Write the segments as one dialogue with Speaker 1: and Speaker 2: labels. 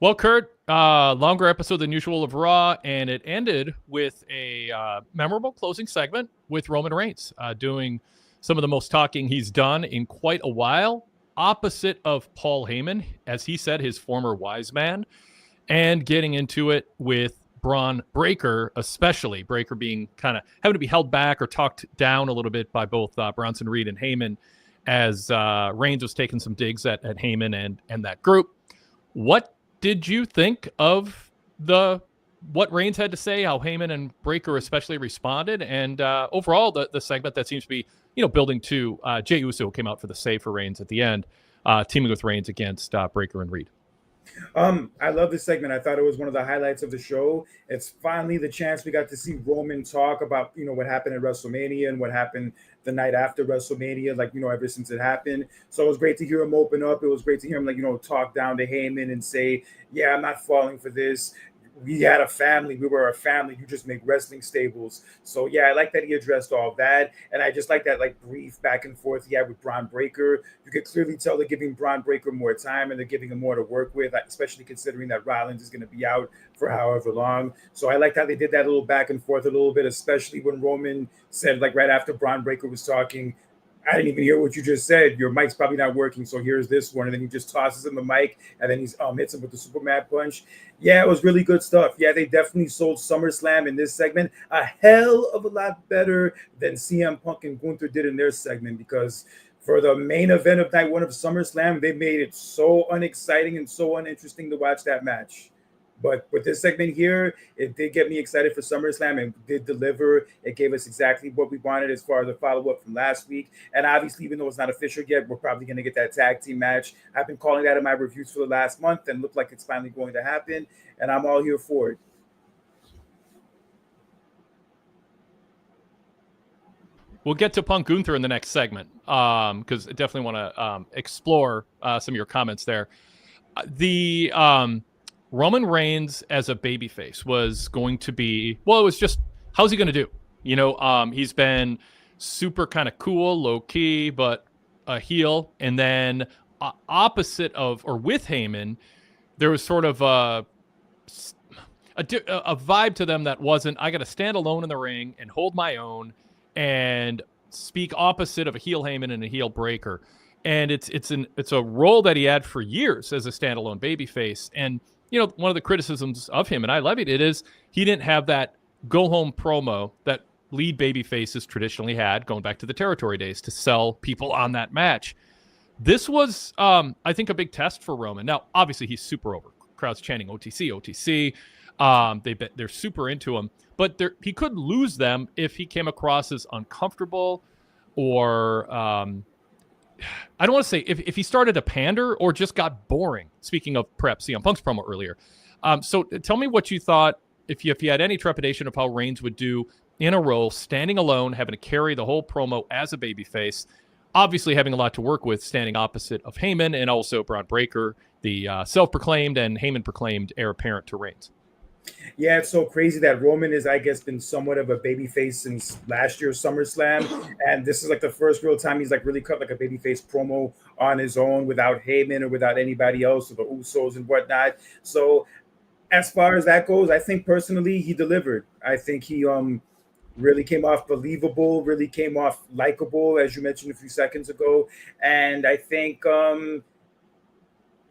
Speaker 1: Well, Kurt, longer episode than usual of Raw, and it ended with a memorable closing segment with Roman Reigns doing some of the most talking he's done in quite a while, opposite of Paul Heyman, as he said, his former wise man, and getting into it with Bron Breakker, especially Breakker being kind of having to be held back or talked down a little bit by both Bronson Reed and Heyman, as Reigns was taking some digs at Heyman and that group. What did you think of what Reigns had to say, how Heyman and Breakker especially responded, and overall the segment that seems to be building to Jey Uso came out for the save for Reigns at the end, teaming with Reigns against Breakker and Reed?
Speaker 2: I love this segment. I thought it was one of the highlights of the show. It's finally the chance we got to see Roman talk about, what happened at WrestleMania and what happened the night after WrestleMania, ever since it happened. So it was great to hear him open up. It was great to hear him, talk down to Heyman and say, yeah, I'm not falling for this. We had a family. We were a family. You just make wrestling stables. So, yeah, I like that he addressed all of that. And I just like that, brief back and forth he had with Bron Breakker. You could clearly tell they're giving Bron Breakker more time and they're giving him more to work with, especially considering that Rollins is going to be out for however long. So I liked how they did that little back and forth a little bit, especially when Roman said, right after Bron Breakker was talking, I didn't even hear what you just said. Your mic's probably not working, so here's this one. And then he just tosses him the mic, and then he hits him with the Superman punch. Yeah, it was really good stuff. Yeah, they definitely sold SummerSlam in this segment a hell of a lot better than CM Punk and Gunther did in their segment, because for the main event of night one of SummerSlam, they made it so unexciting and so uninteresting to watch that match. But with this segment here, it did get me excited for SummerSlam and did deliver. It gave us exactly what we wanted as far as the follow-up from last week. And obviously, even though it's not official yet, we're probably going to get that tag team match. I've been calling that in my reviews for the last month and looked like it's finally going to happen. And I'm all here for it.
Speaker 1: We'll get to Punk Gunther in the next segment because I definitely want to explore some of your comments there. Roman Reigns as a babyface was going to be, it was just, how's he going to do? He's been super kind of cool, low key, but a heel. And then opposite of, or with Heyman, there was sort of a vibe to them that wasn't, I got to stand alone in the ring and hold my own and speak opposite of a heel Heyman and a heel Breakker. And it's a role that he had for years as a standalone babyface. And one of the criticisms of him, and I love it is he didn't have that go-home promo that lead baby faces traditionally had, going back to the territory days, to sell people on that match. This was, I think, a big test for Roman. Now, obviously, he's super over. Crowd's chanting OTC, OTC. They're super into him. But he could lose them if he came across as uncomfortable or... I don't want to say if he started to pander or just got boring, speaking of perhaps CM Punk's promo earlier. So tell me what you thought, if you had any trepidation of how Reigns would do in a role, standing alone, having to carry the whole promo as a babyface, obviously having a lot to work with, standing opposite of Heyman and also Bron Breakker, the self-proclaimed and Heyman-proclaimed heir apparent to Reigns.
Speaker 2: Yeah, it's so crazy that Roman has, I guess, been somewhat of a babyface since last year's SummerSlam. And this is the first real time he's really cut a babyface promo on his own without Heyman or without anybody else or the Usos and whatnot. So as far as that goes, I think personally he delivered. I think he really came off believable, really came off likable, as you mentioned a few seconds ago. And I think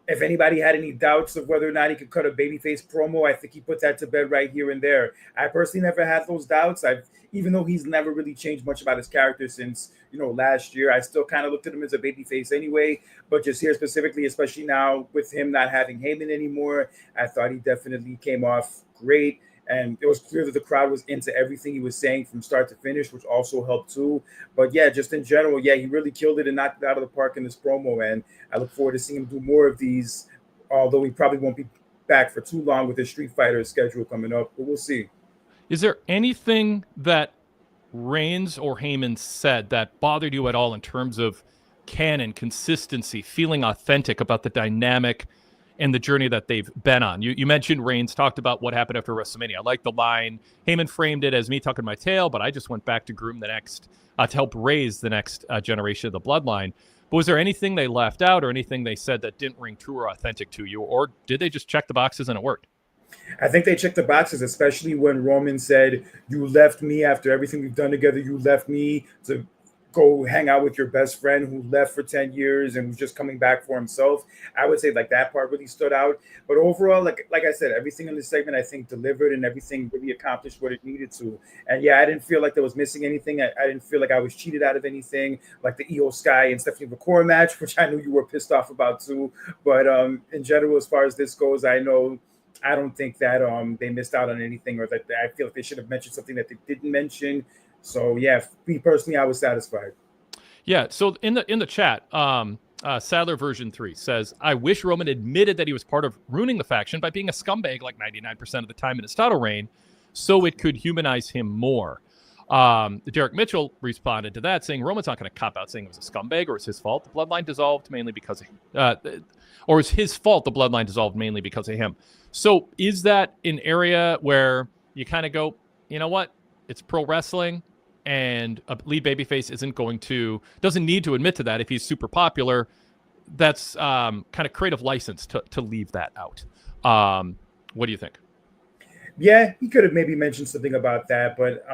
Speaker 2: if anybody had any doubts of whether or not he could cut a babyface promo, I think he put that to bed right here and there. I personally never had those doubts. Even though he's never really changed much about his character since, last year, I still kind of looked at him as a babyface anyway. But just here specifically, especially now with him not having Heyman anymore, I thought he definitely came off great. And it was clear that the crowd was into everything he was saying from start to finish, which also helped too. But yeah, just in general, yeah, he really killed it and knocked it out of the park in this promo. And I look forward to seeing him do more of these, although he probably won't be back for too long with his Street Fighter schedule coming up. But we'll see.
Speaker 1: Is there anything that Reigns or Heyman said that bothered you at all in terms of canon, consistency, feeling authentic about the dynamic and the journey that they've been on? You mentioned Reigns talked about what happened after WrestleMania. I like the line. Heyman framed it as me tucking my tail, but I just went back to groom the next, to help raise the next generation of the bloodline. But was there anything they left out or anything they said that didn't ring true or authentic to you, or did they just check the boxes and it worked?
Speaker 2: I think they checked the boxes, especially when Roman said, "You left me after everything we've done together. You left me to go hang out with your best friend who left for 10 years and was just coming back for himself." I would say like that part really stood out. But overall, like I said, everything in this segment I think delivered and everything really accomplished what it needed to. And yeah, I didn't feel like there was missing anything. I didn't feel like I was cheated out of anything, like the Io Sky and Stephanie McCoy match, which I knew you were pissed off about too. But in general, as far as this goes, I don't think that they missed out on anything, or that I feel like they should have mentioned something that they didn't mention. So yeah, me personally, I was satisfied.
Speaker 1: Yeah. So in the chat, Sadler version 3 says, "I wish Roman admitted that he was part of ruining the faction by being a scumbag like 99% of the time in his title reign, so it could humanize him more." Derek Mitchell responded to that saying, "Roman's not going to cop out saying it was a scumbag or it's his fault. The bloodline dissolved mainly because or it's his fault the bloodline dissolved mainly because of him." So is that an area where you kind of go, you know what? It's pro wrestling, and a lead babyface doesn't need to admit to that if he's super popular. That's kind of creative license to leave that out. What do you think?
Speaker 2: Yeah, he could have maybe mentioned something about that, but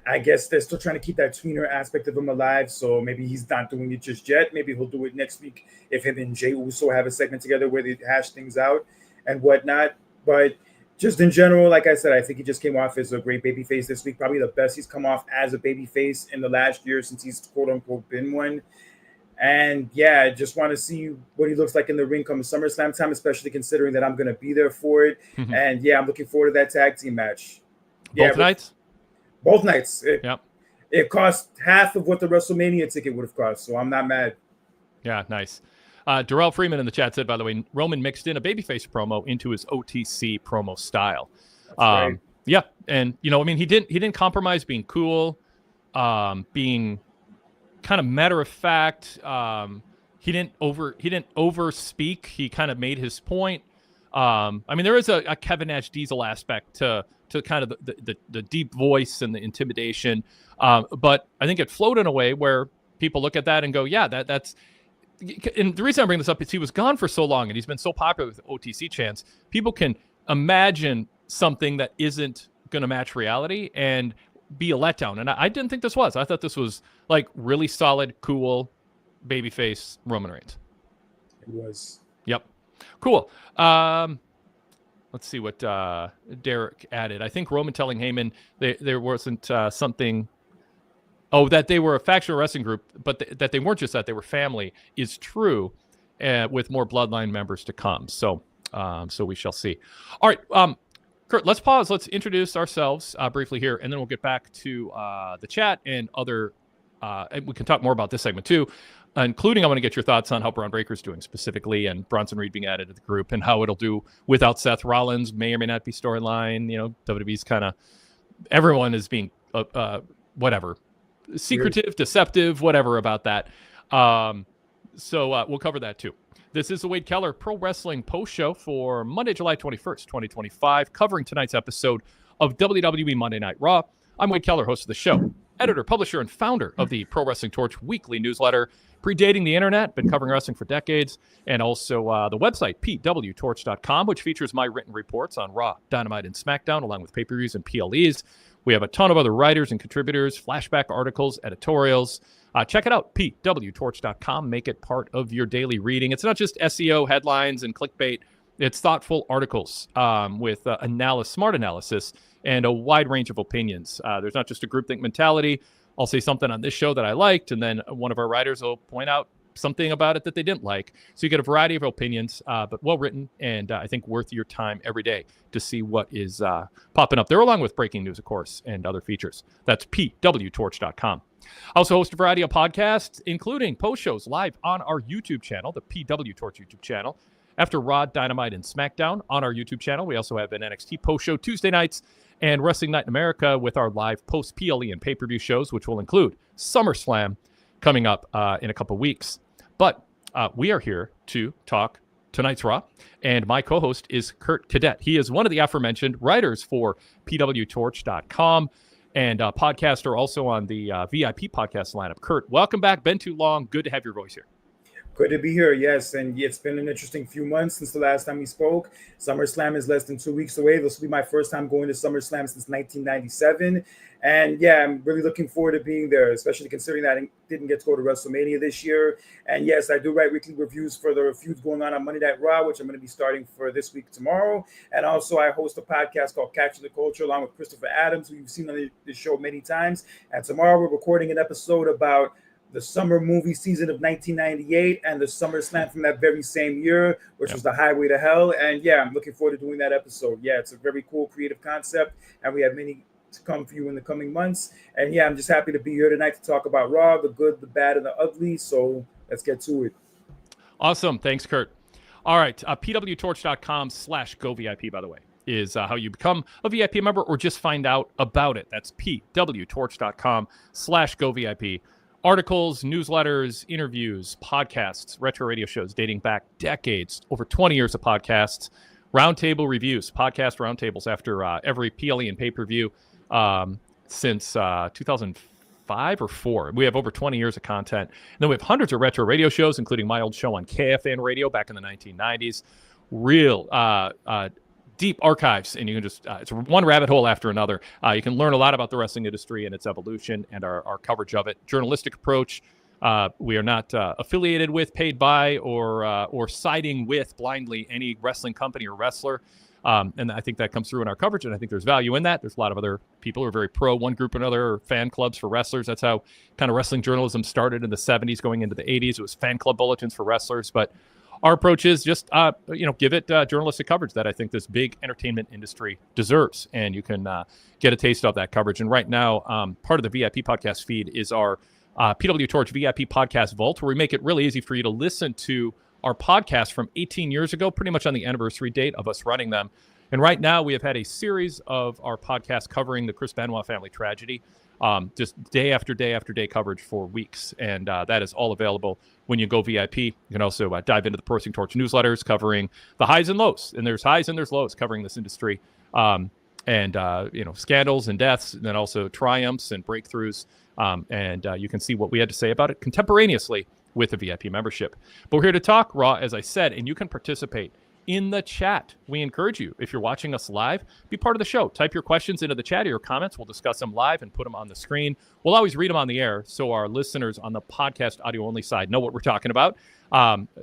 Speaker 2: I guess they're still trying to keep that tweener aspect of him alive, so maybe he's not doing it just yet. Maybe he'll do it next week if him and Jey Uso have a segment together where they hash things out and whatnot. But just in general, like I said, I think he just came off as a great babyface this week, probably the best he's come off as a babyface in the last year since he's quote-unquote been one. And yeah, I just want to see what he looks like in the ring come SummerSlam time, especially considering that I'm going to be there for it.
Speaker 1: Mm-hmm.
Speaker 2: And yeah, I'm looking forward to that tag team match.
Speaker 1: Both nights?
Speaker 2: Both nights.
Speaker 1: Yep.
Speaker 2: It cost half of what the WrestleMania ticket would have cost, so I'm not mad.
Speaker 1: Yeah, nice. Darrell Freeman in the chat said, by the way, Roman mixed in a babyface promo into his OTC promo style.
Speaker 2: Right.
Speaker 1: Yeah, and I mean, he didn't compromise being cool, being kind of matter of fact. He didn't over speak. He kind of made his point. I mean, there is a Kevin Nash Diesel aspect to kind of the deep voice and the intimidation, but I think it flowed in a way where people look at that and go, yeah, that's. And the reason I bring this up is he was gone for so long and he's been so popular with OTC chants. People can imagine something that isn't going to match reality and be a letdown. And I didn't think this was. I thought this was like really solid, cool babyface Roman Reigns.
Speaker 2: It was.
Speaker 1: Yep. Cool. Let's see what Derek added. I think Roman telling Heyman there wasn't something. Oh, that they were a factional wrestling group, but that they weren't just that, they were family, is true, with more bloodline members to come. So we shall see. All right, Kurt, let's pause. Let's introduce ourselves briefly here, and then we'll get back to the chat and other. And we can talk more about this segment too, including I want to get your thoughts on how Bron Breakker's doing specifically, and Bronson Reed being added to the group, and how it'll do without Seth Rollins. May or may not be storyline. WWE's kind of everyone is being whatever. Secretive, deceptive, whatever about that. So we'll cover that too. This is the Wade Keller Pro Wrestling Post Show for Monday, July 21st, 2025, covering tonight's episode of WWE Monday Night Raw. I'm Wade Keller, host of the show, editor, publisher, and founder of the Pro Wrestling Torch weekly newsletter, predating the internet, been covering wrestling for decades, and also the website, PWTorch.com, which features my written reports on Raw, Dynamite, and SmackDown, along with pay-per-views and PLEs. We have a ton of other writers and contributors, flashback articles, editorials. Check it out, PWTorch.com. Make it part of your daily reading. It's not just SEO headlines and clickbait. It's thoughtful articles with smart analysis and a wide range of opinions. There's not just a groupthink mentality. I'll say something on this show that I liked, and then one of our writers will point out something about it that they didn't like. So you get a variety of opinions, but well-written, and I think worth your time every day to see what is popping up there, along with breaking news, of course, and other features. That's PWTorch.com. I also host a variety of podcasts, including post shows live on our YouTube channel, the PW Torch YouTube channel. After Raw, Dynamite, and SmackDown on our YouTube channel, we also have an NXT post show Tuesday nights and Wrestling Night in America with our live post-PLE and pay-per-view shows, which will include SummerSlam coming up in a couple weeks. But we are here to talk tonight's Raw, and my co-host is Kurt Cadet. He is one of the aforementioned writers for PWTorch.com and a podcaster also on the VIP podcast lineup. Kurt, welcome back. Been too long. Good to have your voice here.
Speaker 2: Good to be here, yes. And it's been an interesting few months since the last time we spoke. SummerSlam is less than 2 weeks away. This will be my first time going to SummerSlam since 1997. And yeah, I'm really looking forward to being there, especially considering that I didn't get to go to WrestleMania this year. And yes, I do write weekly reviews for the feuds going on Monday Night Raw, which I'm going to be starting for this week tomorrow. And also, I host a podcast called Capture the Culture along with Christopher Adams, who you've seen on the show many times. And tomorrow, we're recording an episode about the summer movie season of 1998 and the SummerSlam from that very same year, which was the Highway to Hell. And yeah, I'm looking forward to doing that episode. Yeah, it's a very cool, creative concept, and we have many to come for you in the coming months. And yeah, I'm just happy to be here tonight to talk about Raw, the good, the bad, and the ugly. So let's get to it.
Speaker 1: Awesome. Thanks, Kurt. All right. PWTorch.com/GoVIP, by the way, is how you become a VIP member or just find out about it. That's PWTorch.com/GoVIP. Articles, newsletters, interviews, podcasts, retro radio shows dating back decades, over 20 years of podcasts, roundtable reviews, podcast roundtables after every PLE and pay-per-view since 2005 or 4. We have over 20 years of content. And then we have hundreds of retro radio shows, including my old show on KFN radio back in the 1990s. Real deep archives, and you can just it's one rabbit hole after another. You can learn a lot about the wrestling industry and its evolution and our coverage of it. Journalistic approach. We are not affiliated with, paid by, or siding with blindly any wrestling company or wrestler. And I think that comes through in our coverage, and I think there's value in that. There's a lot of other people who are very pro one group or another, or fan clubs for wrestlers. That's how kind of wrestling journalism started in the 70s going into the 80s. It was fan club bulletins for wrestlers, but our approach is just, give it journalistic coverage that I think this big entertainment industry deserves. And you can get a taste of that coverage. And right now, part of the VIP podcast feed is our PWTorch VIP podcast vault, where we make it really easy for you to listen to our podcast from 18 years ago, pretty much on the anniversary date of us running them. And right now, we have had a series of our podcasts covering the Chris Benoit family tragedy. Just day after day after day coverage for weeks. And that is all available when you go VIP. You can also dive into the Pro Wrestling Torch newsletters covering the highs and lows. And there's highs and there's lows covering this industry. Scandals and deaths, and then also triumphs and breakthroughs. You can see what we had to say about it contemporaneously with the VIP membership. But we're here to talk Raw, as I said, and you can participate in the chat. We encourage you, if you're watching us live, be part of the show. Type your questions into the chat or your comments. We'll discuss them live and put them on the screen. We'll always read them on the air so our listeners on the podcast audio-only side know what we're talking about.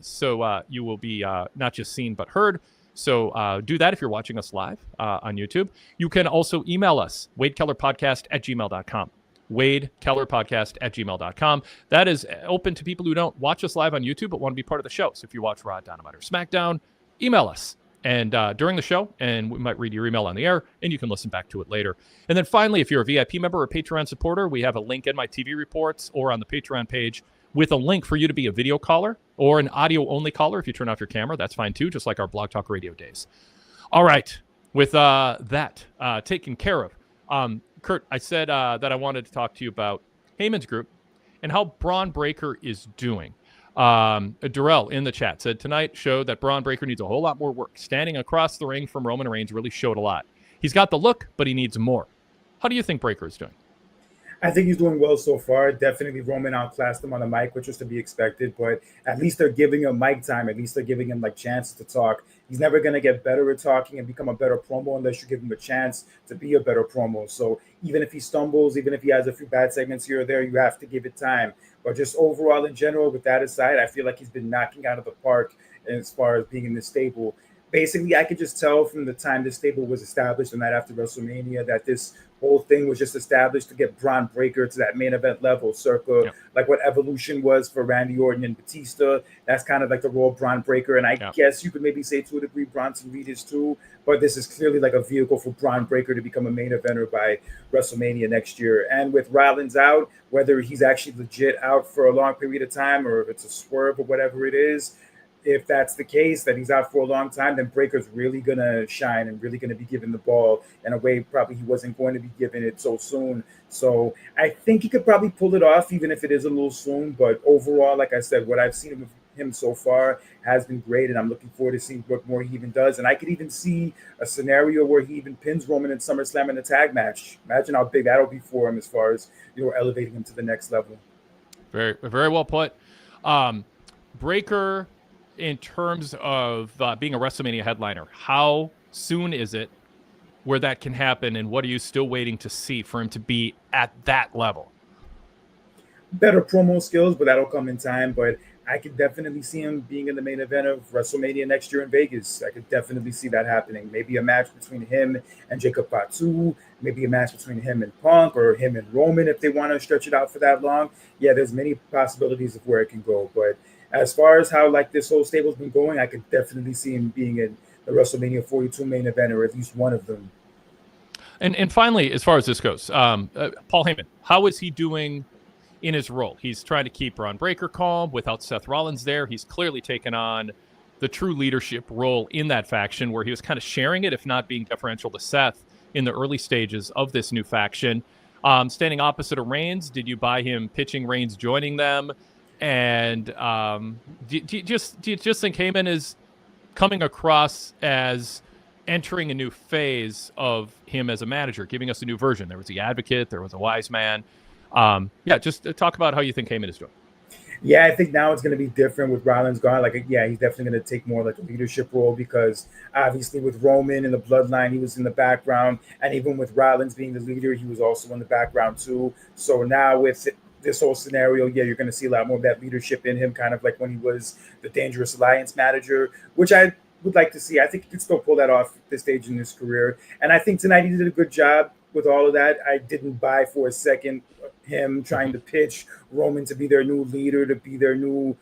Speaker 1: So you will be not just seen but heard. So do that if you're watching us live on YouTube. You can also email us, wadekellerpodcast@gmail.com. wadekellerpodcast@gmail.com. That is open to people who don't watch us live on YouTube but want to be part of the show. So if you watch Raw, Dynamite, or SmackDown, email us and during the show, and we might read your email on the air, and you can listen back to it later. And then finally, if you're a VIP member or Patreon supporter, we have a link in my TV reports or on the Patreon page with a link for you to be a video caller or an audio-only caller. If you turn off your camera, that's fine too, just like our Blog Talk Radio days. All right, with that taken care of, Kurt, I said that I wanted to talk to you about Heyman's group and how Bron Breakker is doing. Durrell in the chat said tonight showed that Bron Breakker needs a whole lot more work. Standing across the ring from Roman Reigns really showed a lot. He's got the look, but he needs more. How do you think Breakker is doing?
Speaker 2: I think he's doing well so far. Definitely Roman outclassed him on the mic, which was to be expected, but at least they're giving him mic time. At least they're giving him chances to talk. He's never going to get better at talking and become a better promo unless you give him a chance to be a better promo. So even if he stumbles, even if he has a few bad segments here or there, you have to give it time. But just overall in general, with that aside, I feel like he's been knocking out of the park as far as being in the stable. Basically, I could just tell from the time this stable was established the night after WrestleMania that this whole thing was just established to get Bron Breakker to that main event level, circa like what Evolution was for Randy Orton and Batista. That's kind of like the role of Bron Breakker. And I guess you could maybe say to a degree Bronson Reed is too, but this is clearly like a vehicle for Bron Breakker to become a main eventer by WrestleMania next year. And with Rollins out, whether he's actually legit out for a long period of time or if it's a swerve or whatever it is, if that's the case, that he's out for a long time, then Breakker's really going to shine and really going to be given the ball in a way probably he wasn't going to be given it so soon. So I think he could probably pull it off, even if it is a little soon. But overall, like I said, what I've seen of him so far has been great, and I'm looking forward to seeing what more he even does. And I could even see a scenario where he even pins Roman in SummerSlam in a tag match. Imagine how big that'll be for him as far as elevating him to the next level.
Speaker 1: Very, very well put. Breaker, in terms of being a WrestleMania headliner, how soon is it where that can happen, and what are you still waiting to see for him to be at that level?
Speaker 2: Better promo skills, but that'll come in time. But I could definitely see him being in the main event of WrestleMania next year in Vegas. I could definitely see that happening. Maybe a match between him and Jacob Fatu, maybe a match between him and Punk, or him and Roman if they want to stretch it out for that long. Yeah, there's many possibilities of where it can go. But as far as how like this whole stable's been going, I could definitely see him being in the WrestleMania 42 main event, or at least one of them.
Speaker 1: And finally, as far as this goes, Paul Heyman, how is he doing in his role? He's trying to keep Bron Breakker calm without Seth Rollins there. He's clearly taken on the true leadership role in that faction, where he was kind of sharing it, if not being deferential to Seth in the early stages of this new faction. Standing opposite of Reigns, did you buy him pitching Reigns joining them? And do you just think Heyman is coming across as entering a new phase of him as a manager, giving us a new version? There was the Advocate, there was a Wise Man. Just talk about how you think Heyman is doing.
Speaker 2: Yeah, I think now it's going to be different with Rollins gone. Like, yeah, he's definitely going to take more like a leadership role, because obviously with Roman and the bloodline, he was in the background. And even with Rollins being the leader, he was also in the background too. So now with this whole scenario, yeah, you're going to see a lot more of that leadership in him, kind of like when he was the Dangerous Alliance manager, which I would like to see. I think he could still pull that off at this stage in his career. And I think tonight he did a good job with all of that. I didn't buy for a second him trying to pitch Roman to be their new leader, to be their new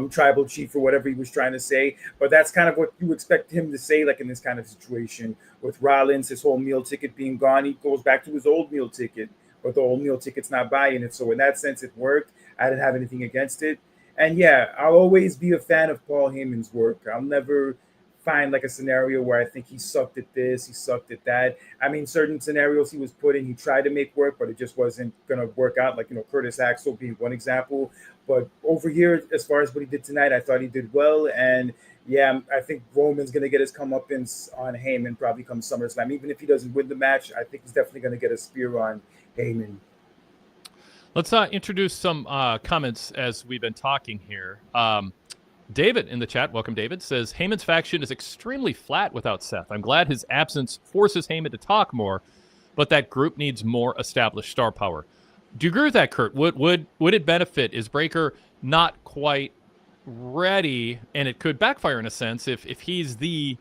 Speaker 2: tribal chief, or whatever he was trying to say. But that's kind of what you expect him to say, like in this kind of situation. With Rollins, his whole meal ticket being gone, he goes back to his old meal ticket, but the old meal ticket's not buying it. So in that sense, it worked. I didn't have anything against it. And yeah, I'll always be a fan of Paul Heyman's work. I'll never find like a scenario where I think he sucked at this, he sucked at that. I mean, certain scenarios he was put in, he tried to make work, but it just wasn't going to work out. Like, Curtis Axel being one example. But over here, as far as what he did tonight, I thought he did well. And yeah, I think Roman's going to get his comeuppance on Heyman probably come SummerSlam. Even if he doesn't win the match, I think he's definitely going to get a spear on Heyman.
Speaker 1: Let's introduce some comments as we've been talking here. David in the chat, welcome David, says Heyman's faction is extremely flat without Seth. I'm glad his absence forces Heyman to talk more, but that group needs more established star power. Do you agree with that, Kurt? Would it benefit? Is Breakker not quite ready, and it could backfire in a sense if he's the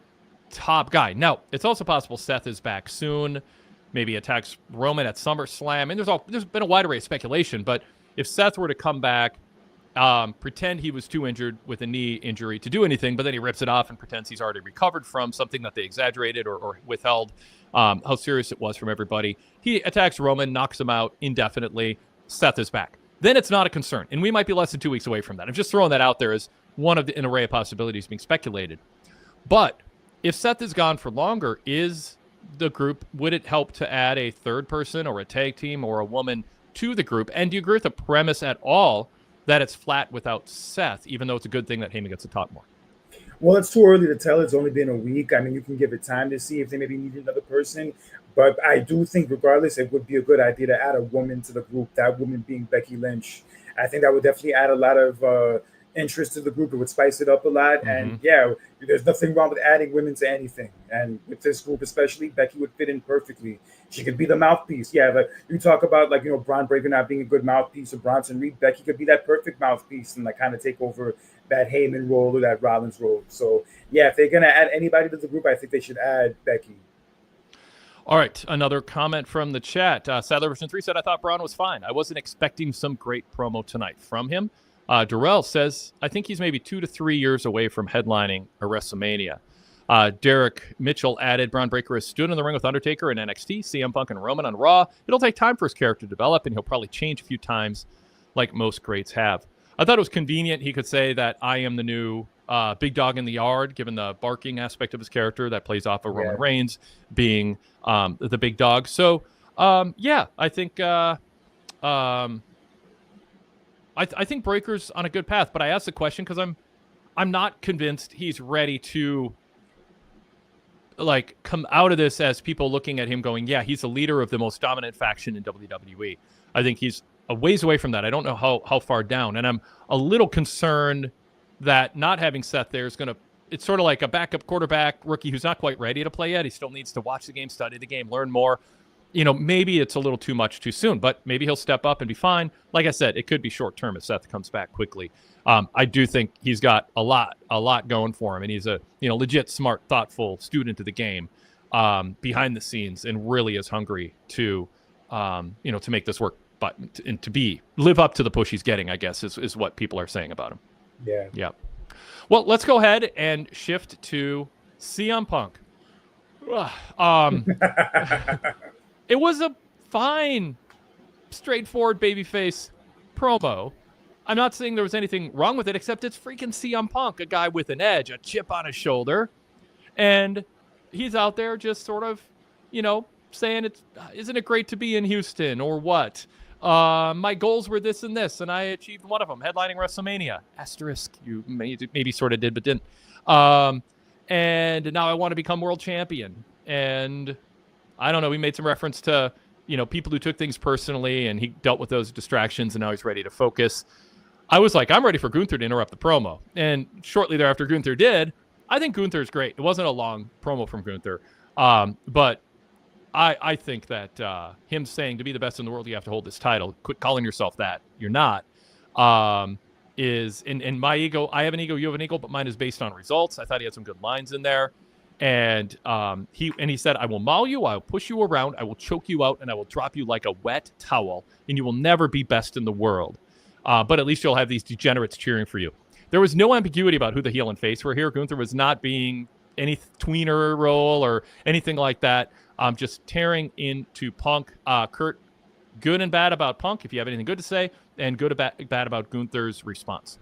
Speaker 1: top guy? Now, it's also possible Seth is back soon, maybe attacks Roman at SummerSlam. And there's been a wide array of speculation, but if Seth were to come back, pretend he was too injured with a knee injury to do anything, but then he rips it off and pretends he's already recovered from something that they exaggerated or withheld how serious it was from everybody. He attacks Roman, knocks him out indefinitely. Seth is back. Then it's not a concern, and we might be less than 2 weeks away from that. I'm just throwing that out there as one of an array of possibilities being speculated. But if Seth is gone for longer, would it help to add a third person or a tag team or a woman to the group? And do you agree with the premise at all that it's flat without Seth, even though it's a good thing that Heyman gets to talk more?
Speaker 2: Well, it's too early to tell. It's only been a week. I mean, you can give it time to see if they maybe need another person. But I do think, regardless, it would be a good idea to add a woman to the group, that woman being Becky Lynch. I think that would definitely add a lot of interest to the group. It would spice it up a lot. Mm-hmm. And yeah, there's nothing wrong with adding women to anything. And with this group especially, Becky would fit in perfectly. She could be the mouthpiece. Yeah, like you talk about Bron Breakker not being a good mouthpiece, or Bronson Reed. Becky could be that perfect mouthpiece and kind of take over that Heyman role or that Rollins role. So yeah, if they're gonna add anybody to the group, I think they should add Becky.
Speaker 1: All right, another comment from the chat. Sadler version 3 said, I thought Bron was fine. I wasn't expecting some great promo tonight from him. Darrell says, I think he's maybe 2 to 3 years away from headlining a WrestleMania. Derek Mitchell added, Bron Breakker has stood in the ring with Undertaker in NXT, CM Punk and Roman on Raw. It'll take time for his character to develop, and he'll probably change a few times like most greats have. I thought it was convenient he could say that I am the new big dog in the yard, given the barking aspect of his character that plays off of Roman Reigns being the big dog. So, I think I think Breakker's on a good path, but I asked the question because I'm not convinced he's ready to come out of this as people looking at him going, yeah, he's the leader of the most dominant faction in WWE. I think he's a ways away from that. I don't know how far down, and I'm a little concerned that not having Seth there is going to, it's sort of like a backup quarterback rookie who's not quite ready to play yet. He still needs to watch the game, study the game, learn more. Maybe it's a little too much too soon, but maybe he'll step up and be fine. Like I said, it could be short term if Seth comes back quickly. I do think he's got a lot going for him, and he's a legit, smart, thoughtful student of the game behind the scenes, and really is hungry to to make this work, but and to live up to the push he's getting, I guess, is what people are saying about him. Yeah. Well, let's go ahead and shift to CM Punk. It was a fine, straightforward babyface promo. I'm not saying there was anything wrong with it, except it's freaking CM Punk, a guy with an edge, a chip on his shoulder. And he's out there just sort of, saying, isn't it great to be in Houston or what? My goals were this and this, and I achieved one of them, headlining WrestleMania. Asterisk, you maybe sort of did, but didn't. And now I want to become world champion. And I don't know, we made some reference to, people who took things personally, and he dealt with those distractions, and now he's ready to focus. I was like, I'm ready for Gunther to interrupt the promo. And shortly thereafter, Gunther did. I think Gunther's great. It wasn't a long promo from Gunther. But I think that him saying to be the best in the world, you have to hold this title. Quit calling yourself that. You're not. Is in my ego. I have an ego. You have an ego, but mine is based on results. I thought he had some good lines in there. And he said, I will maul you, I will push you around, I will choke you out, and I will drop you like a wet towel, and you will never be best in the world. But at least you'll have these degenerates cheering for you. There was no ambiguity about who the heel and face were here. Gunther was not being any tweener role or anything like that. Just tearing into Punk. Kurt, good and bad about Punk, if you have anything good to say, and good and bad about Gunther's response.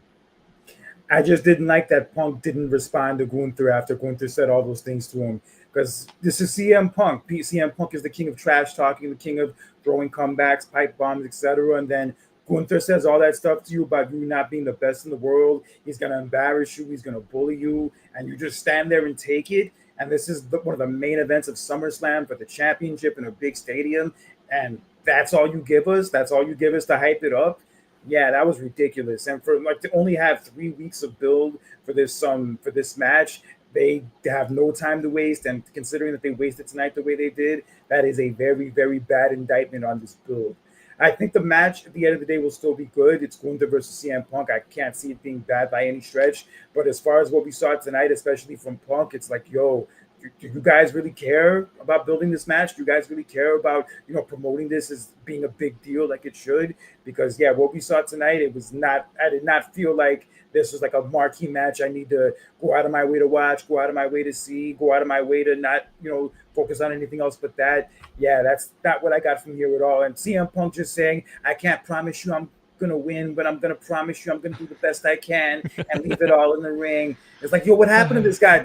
Speaker 2: I just didn't like that Punk didn't respond to Gunther after Gunther said all those things to him, because this is CM Punk. CM Punk is the king of trash talking, the king of throwing comebacks, pipe bombs, etc. And then Gunther says all that stuff to you about you not being the best in the world. He's going to embarrass you. He's going to bully you. And you just stand there and take it. And this is one of the main events of SummerSlam for the championship in a big stadium. And that's all you give us? That's all you give us to hype it up? Yeah, that was ridiculous. And for to only have 3 weeks of build for this match, they have no time to waste. And considering that they wasted tonight the way they did, that is a very, very bad indictment on this build. I think the match at the end of the day will still be good. It's Gunther versus CM Punk. I can't see it being bad by any stretch. But as far as what we saw tonight, especially from Punk, it's like, yo, do you guys really care about building this match? Do you guys really care about, promoting this as being a big deal like it should? Because, yeah, what we saw tonight, I did not feel like this was like a marquee match I need to go out of my way to watch, go out of my way to see, go out of my way to not, focus on anything else but that. Yeah, that's not what I got from here at all. And CM Punk just saying, I can't promise you I'm going to win, but I'm going to promise you I'm going to do the best I can and leave it all in the ring. It's like, yo, what happened to this guy?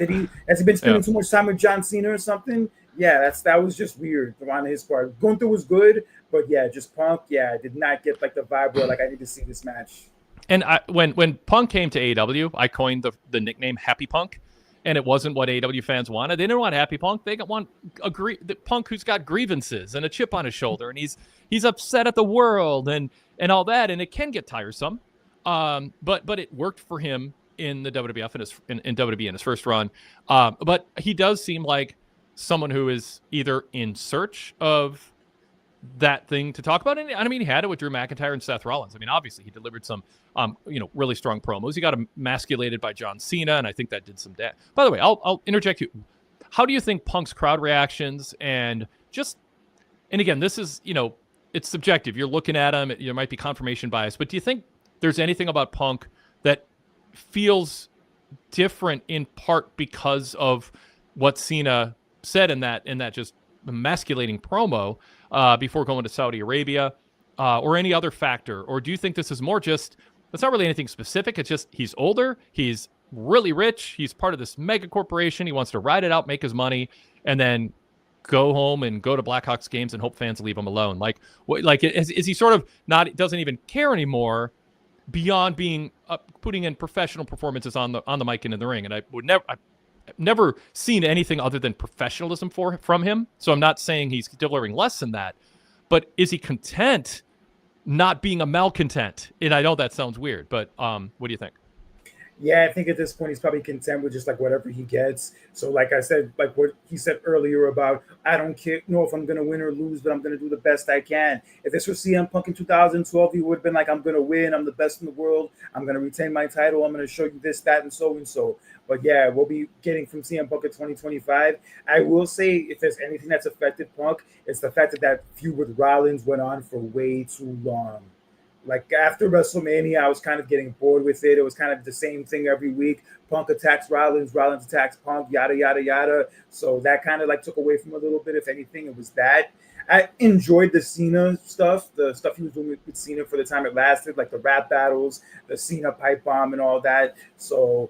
Speaker 2: Has he been spending too much time with John Cena or something? Yeah, that was just weird on his part. Gunther was good, but yeah, just Punk, yeah, I did not get like the vibe where like I need to see this match.
Speaker 1: And when Punk came to AEW, I coined the nickname Happy Punk, and it wasn't what AEW fans wanted. They didn't want Happy Punk. They want the Punk who's got grievances and a chip on his shoulder, and he's upset at the world and all that, and it can get tiresome. But it worked for him in the WWF in WWE in his first run. But he does seem like someone who is either in search of that thing to talk about. And I mean, he had it with Drew McIntyre and Seth Rollins. I mean, obviously he delivered some, really strong promos. He got emasculated by John Cena, and I think that did some damage. By the way, I'll interject you. How do you think Punk's crowd reactions and again, this is, it's subjective. You're looking at him, there might be confirmation bias, but do you think there's anything about Punk that feels different in part because of what Cena said in that just emasculating promo before going to Saudi Arabia, or any other factor? Or do you think this is more just, it's not really anything specific, it's just he's older, he's really rich, he's part of this mega corporation, he wants to ride it out, make his money, and then go home and go to Blackhawks games and hope fans leave him alone? Is he sort of doesn't even care anymore beyond being putting in professional performances on the mic and in the ring? And I've never seen anything other than professionalism from him. So I'm not saying he's delivering less than that, but is he content not being a malcontent? And I know that sounds weird, but what do you think?
Speaker 2: Yeah, I think at this point he's probably content with just like whatever he gets. So, like I said, like what he said earlier about, I don't care, know if I'm gonna win or lose, but I'm gonna do the best I can. If this was CM Punk in 2012, he would have been like, I'm gonna win, I'm the best in the world, I'm gonna retain my title, I'm gonna show you this, that, and so and so. But yeah, we'll be getting from CM Punk in 2025. I will say, if there's anything that's affected Punk, it's the fact that that feud with Rollins went on for way too long. Like after WrestleMania, I was kind of getting bored with it. It was kind of the same thing every week. Punk attacks Rollins, Rollins attacks Punk, yada yada yada. So that kind of like took away from a little bit. If anything, it was that. I enjoyed the Cena stuff, the stuff he was doing with Cena for the time it lasted, like the rap battles, the Cena pipe bomb, and all that. So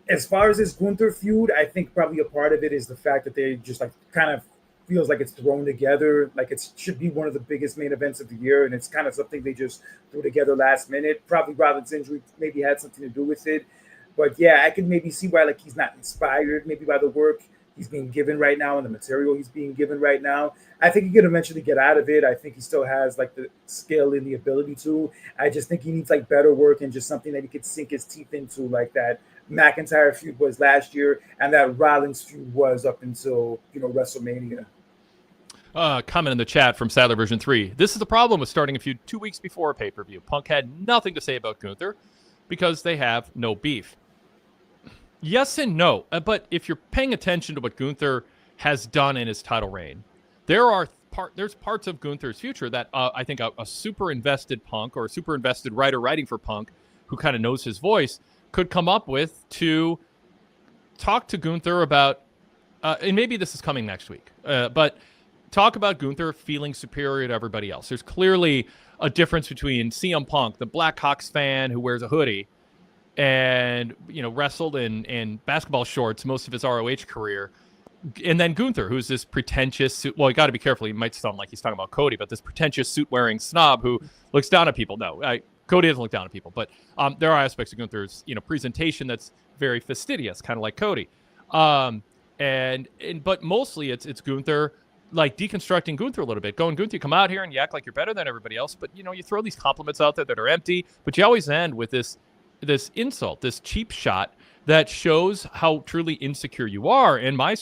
Speaker 2: as far as this Gunther feud, I think probably a part of it is the fact that they just like kind of feels like it's thrown together, like it should be one of the biggest main events of the year, and it's kind of something they just threw together last minute. Probably Rollins' injury maybe had something to do with it, but yeah, I can maybe see why like he's not inspired maybe by the work he's being given right now and the material he's being given right now. I think he can eventually get out of it. I think he still has like the skill and the ability to. I just think he needs like better work and just something that he could sink his teeth into, like that McIntyre feud was last year and that Rollins feud was up until WrestleMania.
Speaker 1: Comment in the chat from Sadler version 3. This is the problem with starting a feud 2 weeks before a pay-per-view. Punk had nothing to say about Gunther because they have no beef. Yes and no, but if you're paying attention to what Gunther has done in his title reign, there's parts of Gunther's future that I think a super invested Punk or a super invested writer writing for Punk who kind of knows his voice could come up with to talk to Gunther about, and maybe this is coming next week, but talk about Gunther feeling superior to everybody else. There's clearly a difference between CM Punk, the Blackhawks fan who wears a hoodie and wrestled in basketball shorts most of his ROH career, and then Gunther, who's this pretentious suit. Well, you got to be careful. He might sound like he's talking about Cody, but this pretentious suit-wearing snob who looks down at people. No, Cody doesn't look down at people, but there are aspects of Gunther's presentation that's very fastidious, kind of like Cody. But mostly it's Gunther like deconstructing Gunther a little bit, going, Gunther, you come out here and you act like you're better than everybody else, but you throw these compliments out there that are empty, but you always end with this insult, this cheap shot that shows how truly insecure you are. And my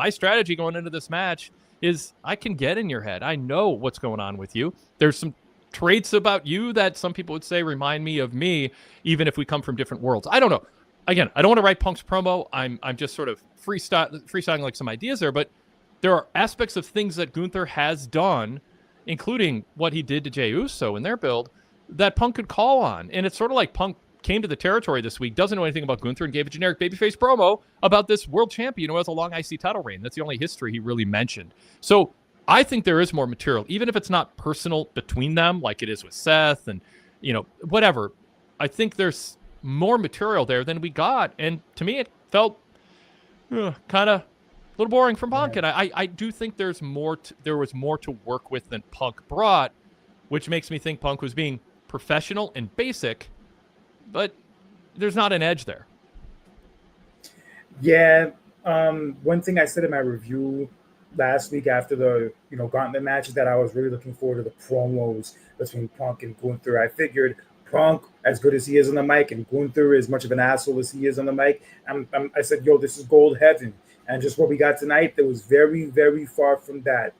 Speaker 1: strategy going into this match is I can get in your head. I know what's going on with you. There's some traits about you that some people would say remind me of me, even if we come from different worlds. I don't know. Again, I don't want to write Punk's promo. I'm just sort of freestyling like some ideas there, but there are aspects of things that Gunther has done, including what he did to Jey Uso in their build, that Punk could call on. And it's sort of like Punk came to the territory this week, doesn't know anything about Gunther, and gave a generic babyface promo about this world champion who has a long IC title reign. That's the only history he really mentioned. So I think there is more material, even if it's not personal between them, like it is with Seth and, whatever. I think there's more material there than we got. And to me, it felt kind of a little boring from Punk. And I do think there was more to work with than Punk brought, which makes me think Punk was being professional and basic, but there's not an edge there.
Speaker 2: Yeah. One thing I said in my review last week after the gauntlet match is that I was really looking forward to the promos between Punk and Gunther. I figured Punk, as good as he is on the mic, and Gunther, as much of an asshole as he is on the mic, I said, yo, this is gold heaven. And just what we got tonight, that was very, very far from that.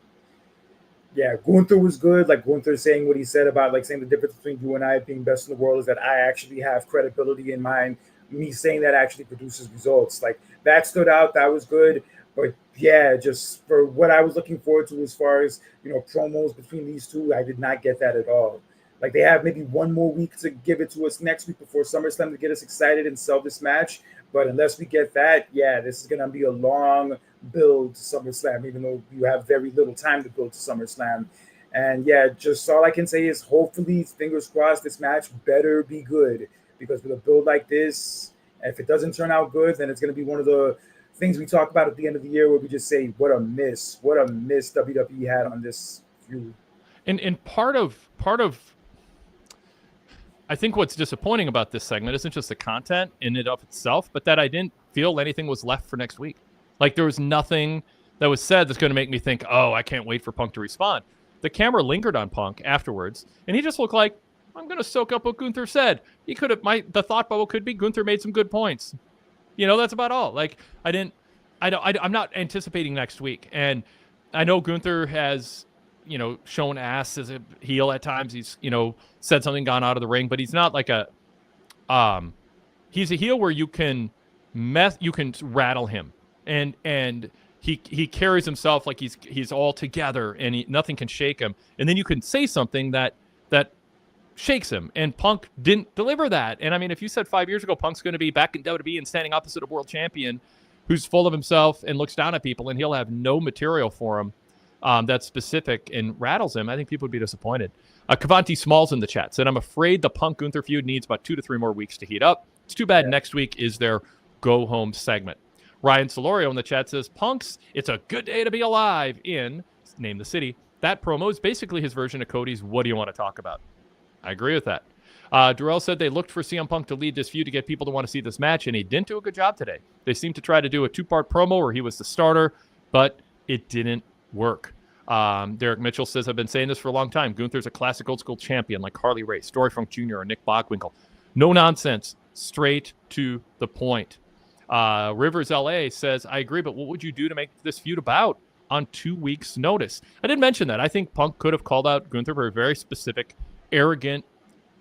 Speaker 2: Yeah, Gunther was good. Like Gunther saying what he said about like saying the difference between you and I being best in the world is that I actually have credibility in mind. Me saying that actually produces results. Like that stood out. That was good. But yeah, just for what I was looking forward to as far as promos between these two, I did not get that at all. Like they have maybe one more week to give it to us next week before SummerSlam to get us excited and sell this match. But unless we get that, yeah, this is gonna be a long build to SummerSlam, even though you have very little time to build to SummerSlam. And yeah, just all I can say is hopefully, fingers crossed, this match better be good, because with a build like this, if it doesn't turn out good, then it's gonna be one of the things we talk about at the end of the year where we just say, what a miss WWE had on this feud.
Speaker 1: And part of I think what's disappointing about this segment isn't just the content in and of itself, but that I didn't feel anything was left for next week. Like there was nothing that was said that's going to make me think, oh, I can't wait for Punk to respond. The camera lingered on Punk afterwards, and he just looked like I'm going to soak up what Gunther said. He could have, the thought bubble could be Gunther made some good points. That's about all. Like, I'm not anticipating next week. And I know Gunther has, shown ass as a heel at times. He's, said something, gone out of the ring, but he's not like he's a heel where you can rattle him. And he carries himself like he's all together and nothing can shake him. And then you can say something that shakes him. And Punk didn't deliver that. And I mean, if you said 5 years ago, Punk's going to be back in WWE and standing opposite a world champion who's full of himself and looks down at people and he'll have no material for him that's specific and rattles him, I think people would be disappointed. Kavanti Smalls in the chat said, I'm afraid the Punk-Gunther feud needs about 2 to 3 more weeks to heat up. It's too bad next week is their go home segment. Ryan Solorio in the chat says, Punk's It's a Good Day to Be Alive in Name the City. That promo is basically his version of Cody's What Do You Want to Talk About? I agree with that. Durrell said they looked for CM Punk to lead this feud to get people to want to see this match, and he didn't do a good job today. They seemed to try to do a 2-part promo where he was the starter, but it didn't work. Derek Mitchell says, I've been saying this for a long time. Gunther's a classic old school champion like Harley Race, Story Funk Jr., or Nick Bockwinkel. No nonsense, straight to the point. Rivers LA says, I agree, but what would you do to make this feud about on 2 weeks' notice? I didn't mention that. I think Punk could have called out Gunther for very specific, arrogant,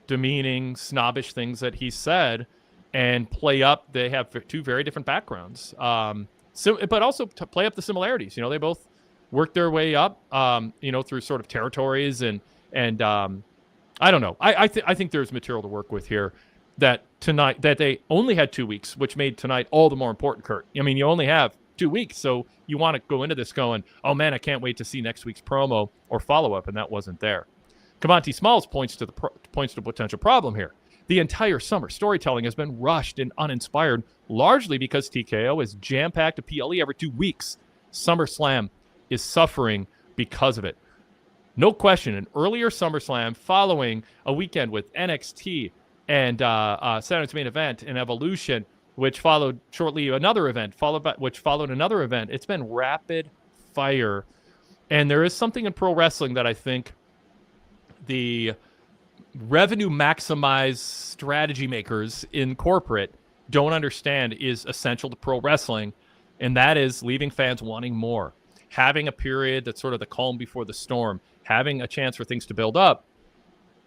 Speaker 1: demeaning, snobbish things that he said and play up. They have 2 very different backgrounds, but also to play up the similarities. They both worked their way up, through sort of territories and I don't know. I think there's material to work with here. That they only had 2 weeks, which made tonight all the more important, Kurt. I mean, you only have 2 weeks, so you want to go into this going, oh man, I can't wait to see next week's promo or follow-up, and that wasn't there. Kavanti Smalls points to a potential problem here. The entire summer storytelling has been rushed and uninspired, largely because TKO is jam-packed to PLE every 2 weeks. SummerSlam is suffering because of it. No question, an earlier SummerSlam following a weekend with NXT and Saturday's main event and Evolution, which followed shortly another event, which followed another event. It's been rapid fire. And there is something in pro wrestling that I think the revenue maximized strategy makers in corporate don't understand is essential to pro wrestling, and that is leaving fans wanting more. Having a period that's sort of the calm before the storm, having a chance for things to build up.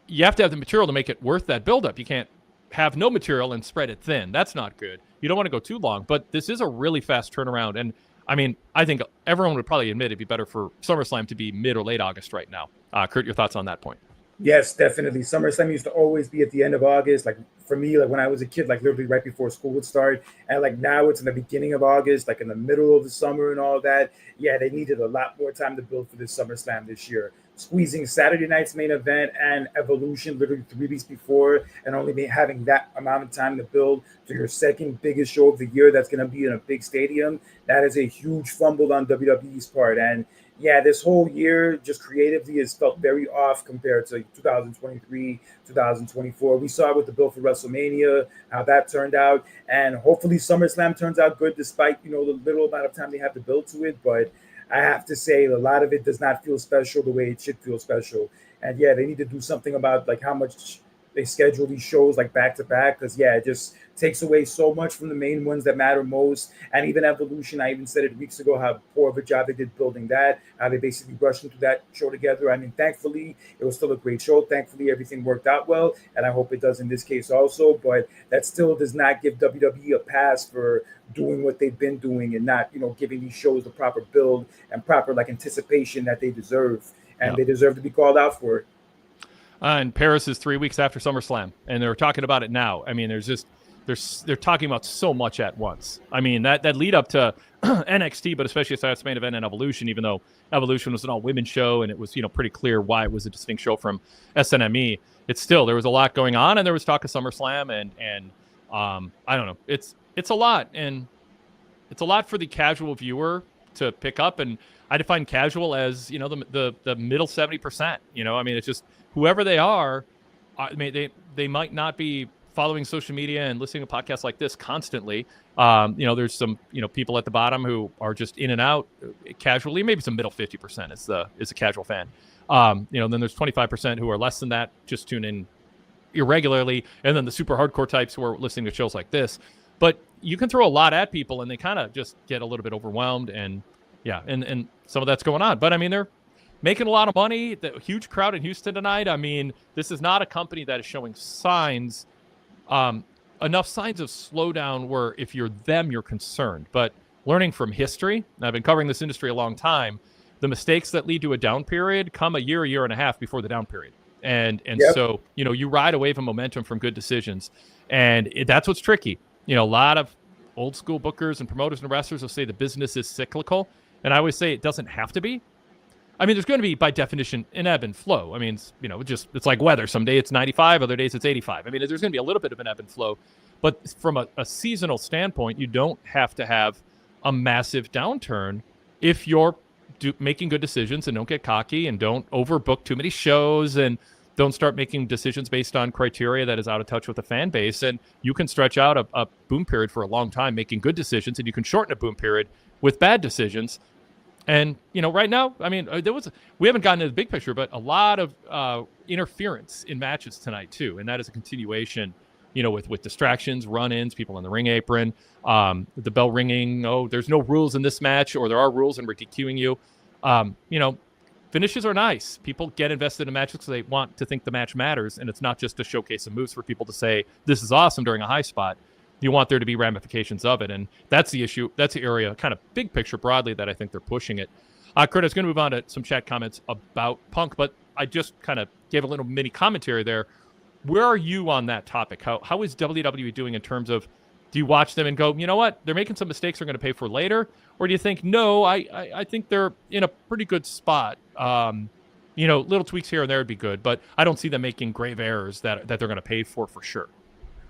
Speaker 1: You have to have the material to make it worth that buildup. You can't have no material and spread it thin. That's not good. You don't want to go too long, but this is a really fast turnaround. And I mean, I think everyone would probably admit it'd be better for SummerSlam to be mid or late August right now. Kurt, your thoughts on that point?
Speaker 2: Yes, definitely. SummerSlam used to always be at the end of August. Like for me, like when I was a kid, like literally right before school would start. And like now it's in the beginning of August, like in the middle of the summer and all that. Yeah, they needed a lot more time to build for this SummerSlam this year. Squeezing Saturday night's main event and Evolution literally 3 weeks before and only having that amount of time to build to your second biggest show of the year that's going to be in a big stadium. That is a huge fumble on WWE's part. And yeah, this whole year just creatively has felt very off compared to 2023, 2024. We saw it with the build for WrestleMania, how that turned out. And hopefully SummerSlam turns out good despite, the little amount of time they have to build to it. But I have to say a lot of it does not feel special the way it should feel special. And yeah, they need to do something about like how much they schedule these shows like back to back. Because yeah, it just takes away so much from the main ones that matter most. And even Evolution, I even said it weeks ago, how poor of a job they did building that, how they basically rushed into that show together. I mean, thankfully, it was still a great show. Thankfully, everything worked out well. And I hope it does in this case also. But that still does not give WWE a pass for doing what they've been doing and not, giving these shows the proper build and proper like anticipation that they deserve. And they deserve to be called out for it.
Speaker 1: And Paris is 3 weeks after SummerSlam, and they're talking about it now. I mean, they're talking about so much at once. I mean, that lead up to NXT, but especially Saturday's main event and Evolution, even though Evolution was an all-women show and it was, pretty clear why it was a distinct show from SNME. It's still, there was a lot going on, and there was talk of SummerSlam, and I don't know. It's a lot, and it's a lot for the casual viewer to pick up, and I define casual as, the middle 70%. I mean, it's just whoever they are. I mean, they might not be following social media and listening to podcasts like this constantly. There's some, people at the bottom who are just in and out casually. Maybe some middle 50% is a casual fan. Then there's 25% who are less than that, just tune in irregularly, and then the super hardcore types who are listening to shows like this. But you can throw a lot at people, and they kind of just get a little bit overwhelmed, and and some of that's going on. But I mean, they're making a lot of money. The huge crowd in Houston tonight. I mean, this is not a company that is showing signs, enough signs of slowdown where if you're them, you're concerned. But learning from history, and I've been covering this industry a long time, the mistakes that lead to a down period come a year and a half before the down period. And so, you ride a wave of momentum from good decisions. And that's what's tricky. A lot of old school bookers and promoters and wrestlers will say the business is cyclical. And I always say it doesn't have to be. I mean, there's going to be, by definition, an ebb and flow. I mean, it's like weather. Some day it's 95, other days it's 85. I mean, there's going to be a little bit of an ebb and flow. But from a seasonal standpoint, you don't have to have a massive downturn if you're making good decisions and don't get cocky and don't overbook too many shows and don't start making decisions based on criteria that is out of touch with the fan base. And you can stretch out a boom period for a long time making good decisions, and you can shorten a boom period with bad decisions. And, right now, I mean, we haven't gotten into the big picture, but a lot of interference in matches tonight, too. And that is a continuation, with distractions, run-ins, people on the ring apron, the bell ringing. Oh, there's no rules in this match, or there are rules and we're DQing you. Finishes are nice. People get invested in matches because they want to think the match matters. And it's not just a showcase of moves for people to say, this is awesome during a high spot. You want there to be ramifications of it. And that's the issue. That's the area, kind of big picture broadly, that I think they're pushing it. Kurt, I was going to move on to some chat comments about Punk, but I just kind of gave a little mini commentary there. Where are you on that topic? How is WWE doing in terms of, do you watch them and go, you know what, they're making some mistakes they're going to pay for later? Or do you think, no, I think they're in a pretty good spot. Little tweaks here and there would be good, but I don't see them making grave errors that they're going to pay for sure.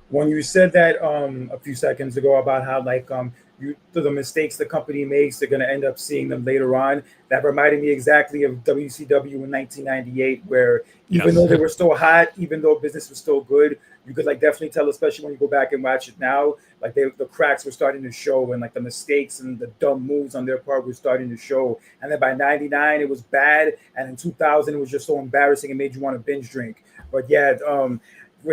Speaker 2: When you said that a few seconds ago about how the mistakes the company makes, they're going to end up seeing them later on, that reminded me exactly of WCW in 1998, where even though they were still hot, even though business was still good, you could definitely tell, especially when you go back and watch it now, the cracks were starting to show, and the mistakes and the dumb moves on their part were starting to show. And then by 99 it was bad, and in 2000 it was just so embarrassing it made you want to binge drink. But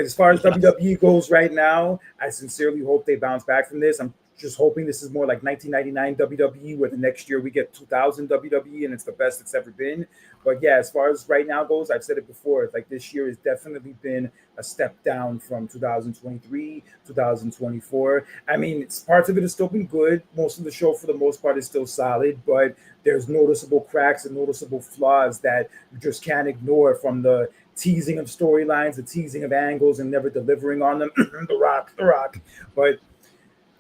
Speaker 2: as far as WWE goes right now, I sincerely hope they bounce back from this. I'm just hoping this is more like 1999 WWE, where the next year we get 2000 WWE and it's the best it's ever been. But as far as right now goes, I've said it before, this year has definitely been a step down from 2023, 2024. I mean, parts of it has still been good. Most of the show, for the most part, is still solid, but there's noticeable cracks and noticeable flaws that you just can't ignore, from the teasing of storylines, the teasing of angles, and never delivering on them. The Rock.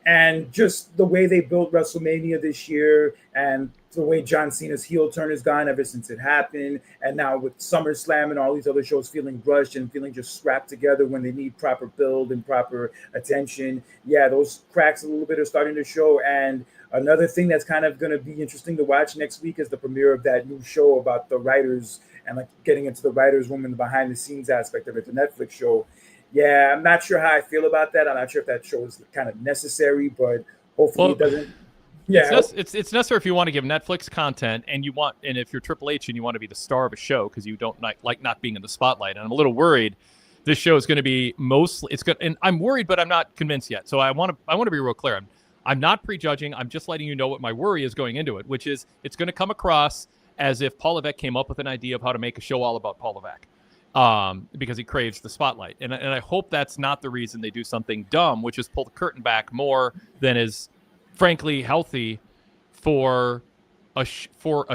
Speaker 2: And just the way they built WrestleMania this year, and the way John Cena's heel turn has gone ever since it happened. And now with SummerSlam and all these other shows feeling rushed and feeling just scrapped together when they need proper build and proper attention. Those cracks a little bit are starting to show. And another thing that's kind of going to be interesting to watch next week is the premiere of that new show about the writers, and getting into the writers' room and the behind the scenes aspect of it, the Netflix show. I'm not sure how I feel about that. I'm not sure if that show is kind of necessary, but hopefully it doesn't.
Speaker 1: It's necessary if you want to give Netflix content, and if you're Triple H and you want to be the star of a show because you don't like not being in the spotlight. And I'm a little worried this show is going to be mostly, and I'm worried, but I'm not convinced yet. So I want to be real clear. I'm not prejudging. I'm just letting you know what my worry is going into it, which is it's going to come across as if Paul Levesque came up with an idea of how to make a show all about Paul Levesque. Because he craves the spotlight. And I hope that's not the reason they do something dumb, which is pull the curtain back more than is frankly healthy for a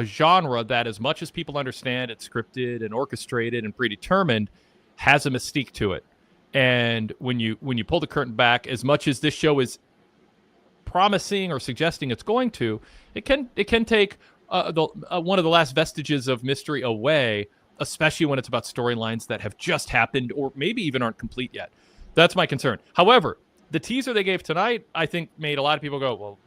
Speaker 1: genre that, as much as people understand it's scripted and orchestrated and predetermined, has a mystique to it. And when you pull the curtain back, as much as this show is promising or suggesting it's going to, it can take one of the last vestiges of mystery away, especially when it's about storylines that have just happened or maybe even aren't complete yet. That's my concern. However, the teaser they gave tonight, I think, made a lot of people go, well,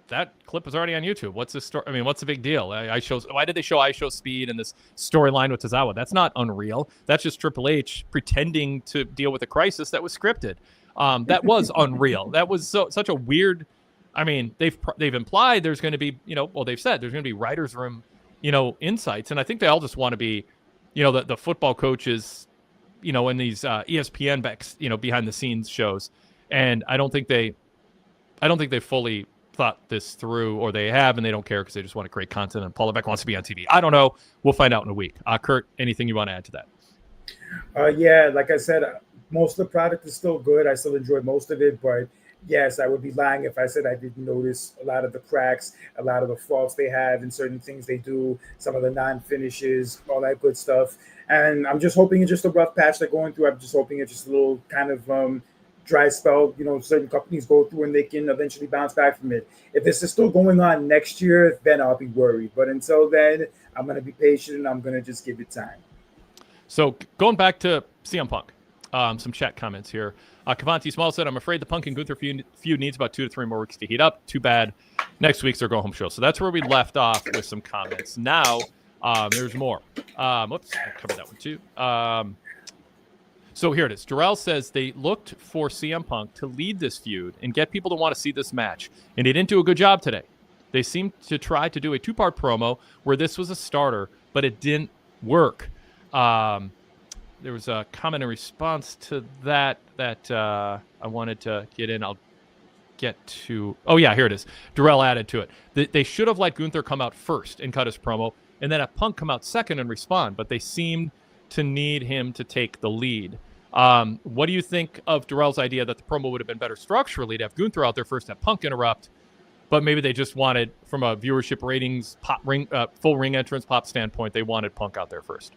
Speaker 1: that clip was already on YouTube. What's this story? I mean, what's the big deal? Why did they show I Show Speed and this storyline with Tozawa? That's not unreal. That's just Triple H pretending to deal with a crisis that was scripted. That was unreal. That was such a weird. I mean, they've implied there's going to be, they've said there's going to be writers' room, insights, and I think they all just want to be, the football coaches in these ESPN backs, behind the scenes shows, and I don't think they fully thought this through, or they have, and they don't care because they just want to create content. And Paul Levesque wants to be on TV. I don't know. We'll find out in a week. Kurt, anything you want to add to that?
Speaker 2: Yeah, like I said, most of the product is still good. I still enjoy most of it, but yes, I would be lying if I said I didn't notice a lot of the cracks, a lot of the faults they have in certain things they do, some of the non-finishes, all that good stuff. And I'm just hoping it's just a rough patch they're going through. I'm just hoping it's just a little kind of dry spell, certain companies go through and they can eventually bounce back from it. If this is still going on next year, then I'll be worried. But until then, I'm going to be patient and I'm going to just give it time.
Speaker 1: So going back to CM Punk, some chat comments here. Kavanti Small said, I'm afraid the Punk and Gunther feud needs about 2 to 3 more weeks to heat up. Too bad. Next week's their go-home show. So that's where we left off with some comments. Now, there's more. Whoops, I covered that one too. So here it is. Darrell says they looked for CM Punk to lead this feud and get people to want to see this match, and he didn't do a good job today. They seemed to try to do a 2-part promo where this was a starter, but it didn't work. There was a comment in response to that I wanted to get in. I'll get to... Oh, yeah, here it is. Darrell added to it. They should have let Gunther come out first and cut his promo, and then have Punk come out second and respond, but they seemed to need him to take the lead. What do you think of Darrell's idea that the promo would have been better structurally to have Gunther out there first, have Punk interrupt, but maybe they just wanted, from a viewership ratings, full ring entrance pop standpoint, they wanted Punk out there first?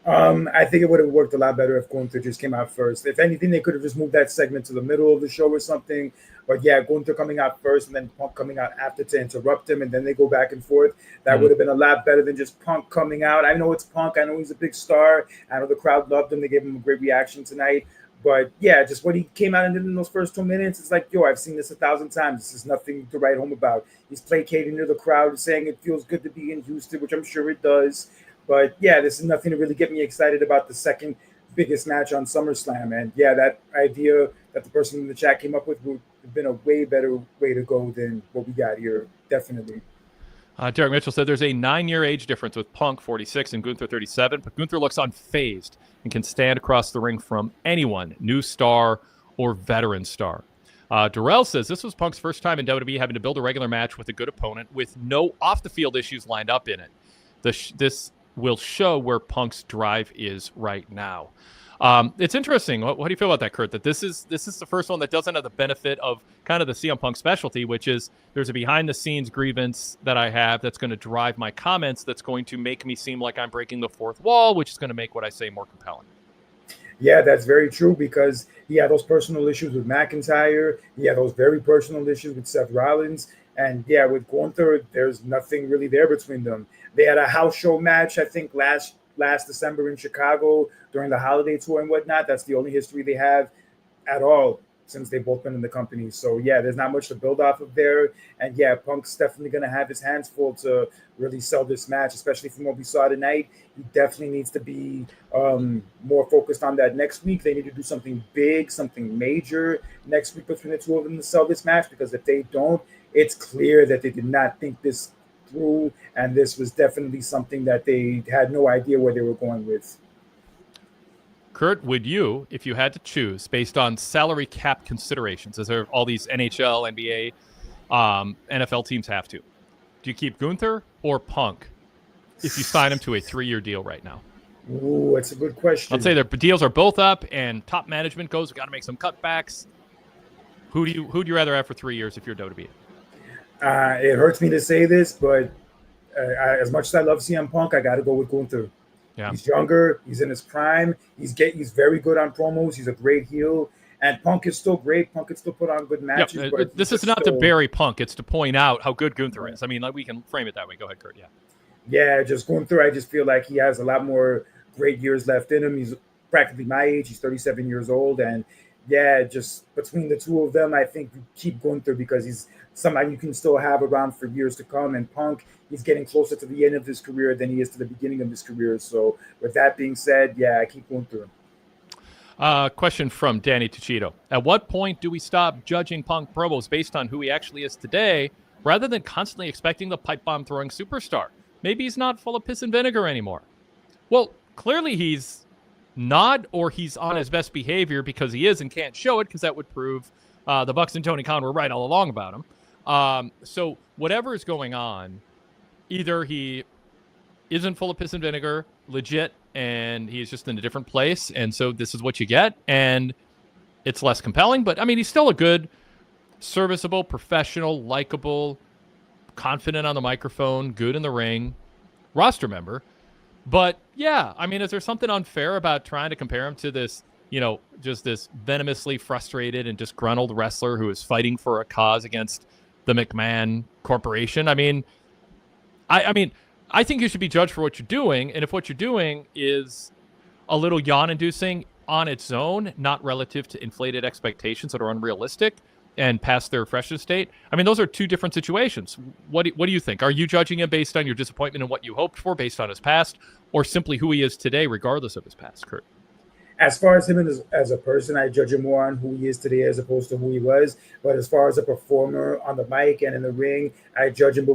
Speaker 2: I think it would have worked a lot better if Gunther just came out first. If anything, they could have just moved that segment to the middle of the show or something. But yeah, Gunther coming out first and then Punk coming out after to interrupt him, and then they go back and forth. That would have been a lot better than just Punk coming out. I know it's Punk. I know he's a big star. I know the crowd loved him. They gave him a great reaction tonight. But yeah, just what he came out and did in those first 2 minutes, it's like, yo, I've seen this 1,000 times. This is nothing to write home about. He's placating to the crowd, saying it feels good to be in Houston, which I'm sure it does. But yeah, this is nothing to really get me excited about the second biggest match on SummerSlam. And yeah, that idea that the person in the chat came up with would have been a way better way to go than what we got here. Definitely.
Speaker 1: Derek Mitchell said there's a 9-year age difference with Punk 46 and Gunther 37, but Gunther looks unfazed and can stand across the ring from anyone, new star or veteran star. Darrell says this was Punk's first time in WWE having to build a regular match with a good opponent with no off-the-field issues lined up in it. This will show where Punk's drive is right now. It's interesting. What do you feel about that, Kurt? That this is the first one that doesn't have the benefit of kind of the CM Punk specialty, which is there's a behind-the-scenes grievance that I have that's going to drive my comments, that's going to make me seem like I'm breaking the fourth wall, which is going to make what I say more compelling.
Speaker 2: Yeah, that's very true, because he had those personal issues with McIntyre. He had those very personal issues with Seth Rollins. And yeah, with Gunther, there's nothing really there between them. They had a house show match, I think, last December in Chicago during the holiday tour and whatnot. That's the only history they have at all since they've both been in the company. So yeah, there's not much to build off of there. And yeah, Punk's definitely going to have his hands full to really sell this match, especially from what we saw tonight. He definitely needs to be more focused on that next week. They need to do something big, something major next week between the two of them to sell this match, because if they don't, it's clear that they did not think this through, and this was definitely something that they had no idea where they were going with.
Speaker 1: Kurt, would you, if you had to choose based on salary cap considerations, as all these NHL, NBA, NFL teams have to, do you keep Gunther or Punk if you sign him to a 3-year deal right now?
Speaker 2: Ooh, that's a good question.
Speaker 1: Let's say their deals are both up and top management goes, we got to make some cutbacks. Who'd you rather have for 3 years if you're WWE?
Speaker 2: It hurts me to say this, but as much as I love CM Punk, I got to go with Gunther. Yeah. He's younger. He's in his prime. He's very good on promos. He's a great heel. And Punk is still great. Punk can still put on good matches.
Speaker 1: Yeah, this is not to bury Punk. It's to point out how good Gunther is. I mean, we can frame it that way. Go ahead, Kurt. Yeah.
Speaker 2: Yeah, just Gunther, I just feel like he has a lot more great years left in him. He's practically my age. He's 37 years old. And yeah, just between the two of them, I think you keep Gunther because he's somebody you can still have around for years to come. And Punk, he's getting closer to the end of his career than he is to the beginning of his career. So with that being said, yeah, I keep Gunther.
Speaker 1: Question from Danny Tuchito. At what point do we stop judging Punk promos based on who he actually is today, rather than constantly expecting the pipe bomb throwing superstar? Maybe he's not full of piss and vinegar anymore. Well, clearly he's not, or he's on his best behavior because he is and can't show it, because that would prove the Bucks and Tony Khan were right all along about him. So whatever is going on, either he isn't full of piss and vinegar, legit, and he's just in a different place, and so this is what you get, and it's less compelling. But I mean, he's still a good, serviceable, professional, likable, confident on the microphone, good in the ring, roster member. But yeah, I mean, is there something unfair about trying to compare him to this, just this venomously frustrated and disgruntled wrestler who is fighting for a cause against the McMahon Corporation? I mean, I think you should be judged for what you're doing, and if what you're doing is a little yawn-inducing on its own, not relative to inflated expectations that are unrealistic and past their freshness state, I mean, those are two different situations. What do you think? Are you judging him based on your disappointment and what you hoped for, based on his past, or simply who he is today, regardless of his past, Kurt?
Speaker 2: As far as him as a person, I judge him more on who he is today as opposed to who he was. But as far as a performer on the mic and in the ring, I judge him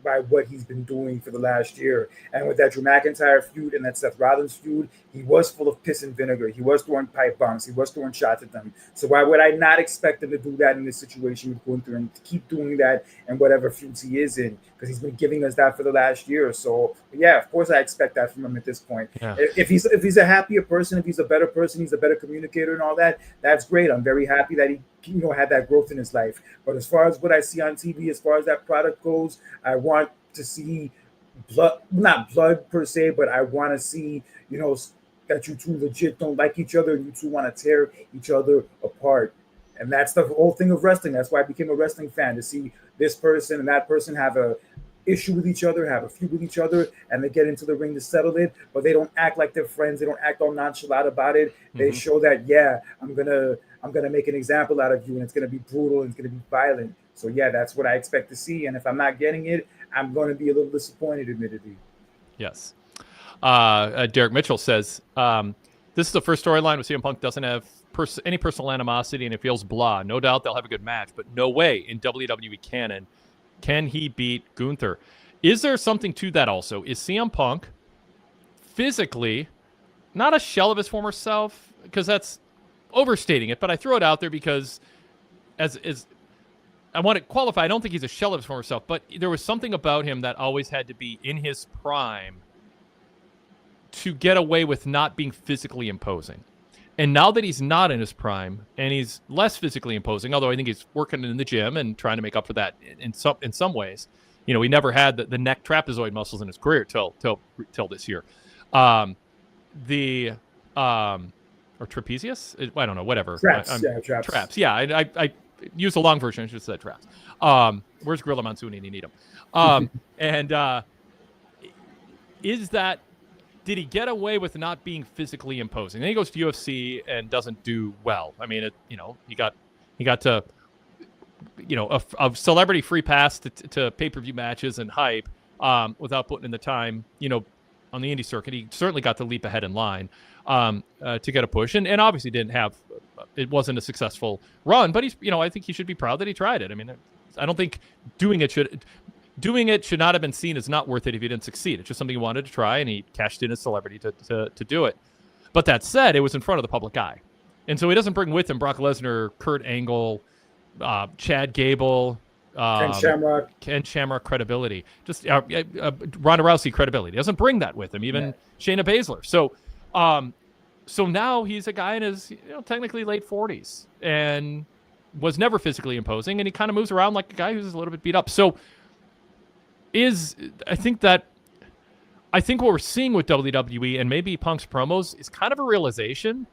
Speaker 2: by what he's been doing for the last year. And with that Drew McIntyre feud and that Seth Rollins feud, he was full of piss and vinegar. He was throwing pipe bombs. He was throwing shots at them. So why would I not expect him to do that in this situation with Gunther and to keep doing that in whatever feuds he is in? Because he's been giving us that for the last year or so. But yeah, of course I expect that from him at this point. Yeah. If he's a happier person, if he's a better person, he's a better communicator and all that, that's great. I'm very happy that he had that growth in his life. But as far as what I see on TV, as far as that product goes, I want to see blood, not blood per se, but I want to see, that you two legit don't like each other and you two want to tear each other apart. And that's the whole thing of wrestling. That's why I became a wrestling fan, to see this person and that person have a issue with each other, have a feud with each other, and they get into the ring to settle it, but they don't act like they're friends. They don't act all nonchalant about it. They show that, I'm gonna make an example out of you, and it's gonna be brutal and it's gonna be violent. So yeah, that's what I expect to see. And if I'm not getting it, I'm going to be a little disappointed, admittedly.
Speaker 1: Yes. Derek Mitchell says, this is the first storyline where CM Punk doesn't have any personal animosity and it feels blah. No doubt they'll have a good match, but no way in WWE canon can he beat Gunther. Is there something to that also? Is CM Punk physically not a shell of his former self? Because that's overstating it, but I throw it out there because as I want to qualify, I don't think he's a shell of his former self, but there was something about him that always had to be in his prime to get away with not being physically imposing. And now that he's not in his prime and he's less physically imposing, although I think he's working in the gym and trying to make up for that in some ways. He never had the neck trapezoid muscles in his career till this year. Or trapezius? I don't know, whatever.
Speaker 2: Traps. Traps.
Speaker 1: Traps. Yeah, I use the long version. I should have said traps. Where's Gorilla Monsoon? You need him. Did he get away with not being physically imposing? Then he goes to UFC and doesn't do well. I mean, he got to, a celebrity free pass to pay-per-view matches and hype without putting in the time, on the indie circuit. He certainly got the leap ahead in line to get a push, and obviously it wasn't a successful run, but I think he should be proud that he tried it. I mean, I don't think doing it should not have been seen as not worth it if he didn't succeed. It's just something he wanted to try, and he cashed in as celebrity to do it. But that said, it was in front of the public eye. And so he doesn't bring with him Brock Lesnar, Kurt Angle, Chad Gable, Ken Shamrock credibility. Just Ronda Rousey credibility. He doesn't bring that with him, even Shayna Baszler. So now he's a guy in his technically late 40s and was never physically imposing, and he kind of moves around like a guy who's a little bit beat up. So I think what we're seeing with WWE and maybe Punk's promos is kind of a realization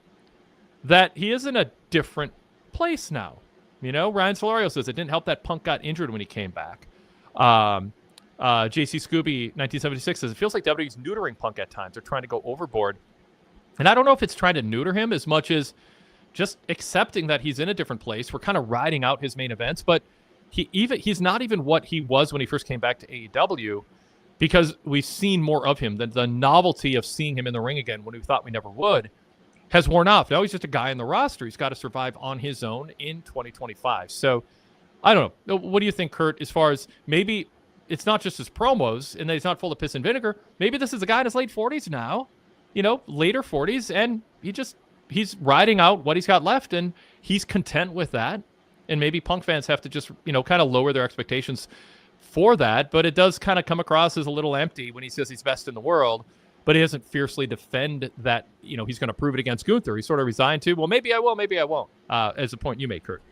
Speaker 1: that he is in a different place now. Ryan Solario says it didn't help that Punk got injured when he came back. JC Scooby 1976 says it feels like WWE's neutering Punk at times. They're trying to go overboard. And I don't know if it's trying to neuter him as much as just accepting that he's in a different place. We're kind of riding out his main events, but he's not even what he was when he first came back to AEW, because we've seen more of him. The novelty of seeing him in the ring again when we thought we never would has worn off. Now he's just a guy in the roster. He's got to survive on his own in 2025. So I don't know. What do you think, Kurt, as far as maybe it's not just his promos and that he's not full of piss and vinegar? Maybe this is a guy in his late 40s now later 40s, and he's riding out what he's got left, and he's content with that. And maybe Punk fans have to just, kind of lower their expectations for that. But it does kind of come across as a little empty when he says he's best in the world, but he doesn't fiercely defend that, he's going to prove it against Gunther. He's sort of resigned to, well, maybe I will, maybe I won't, as the point you make, Kurt.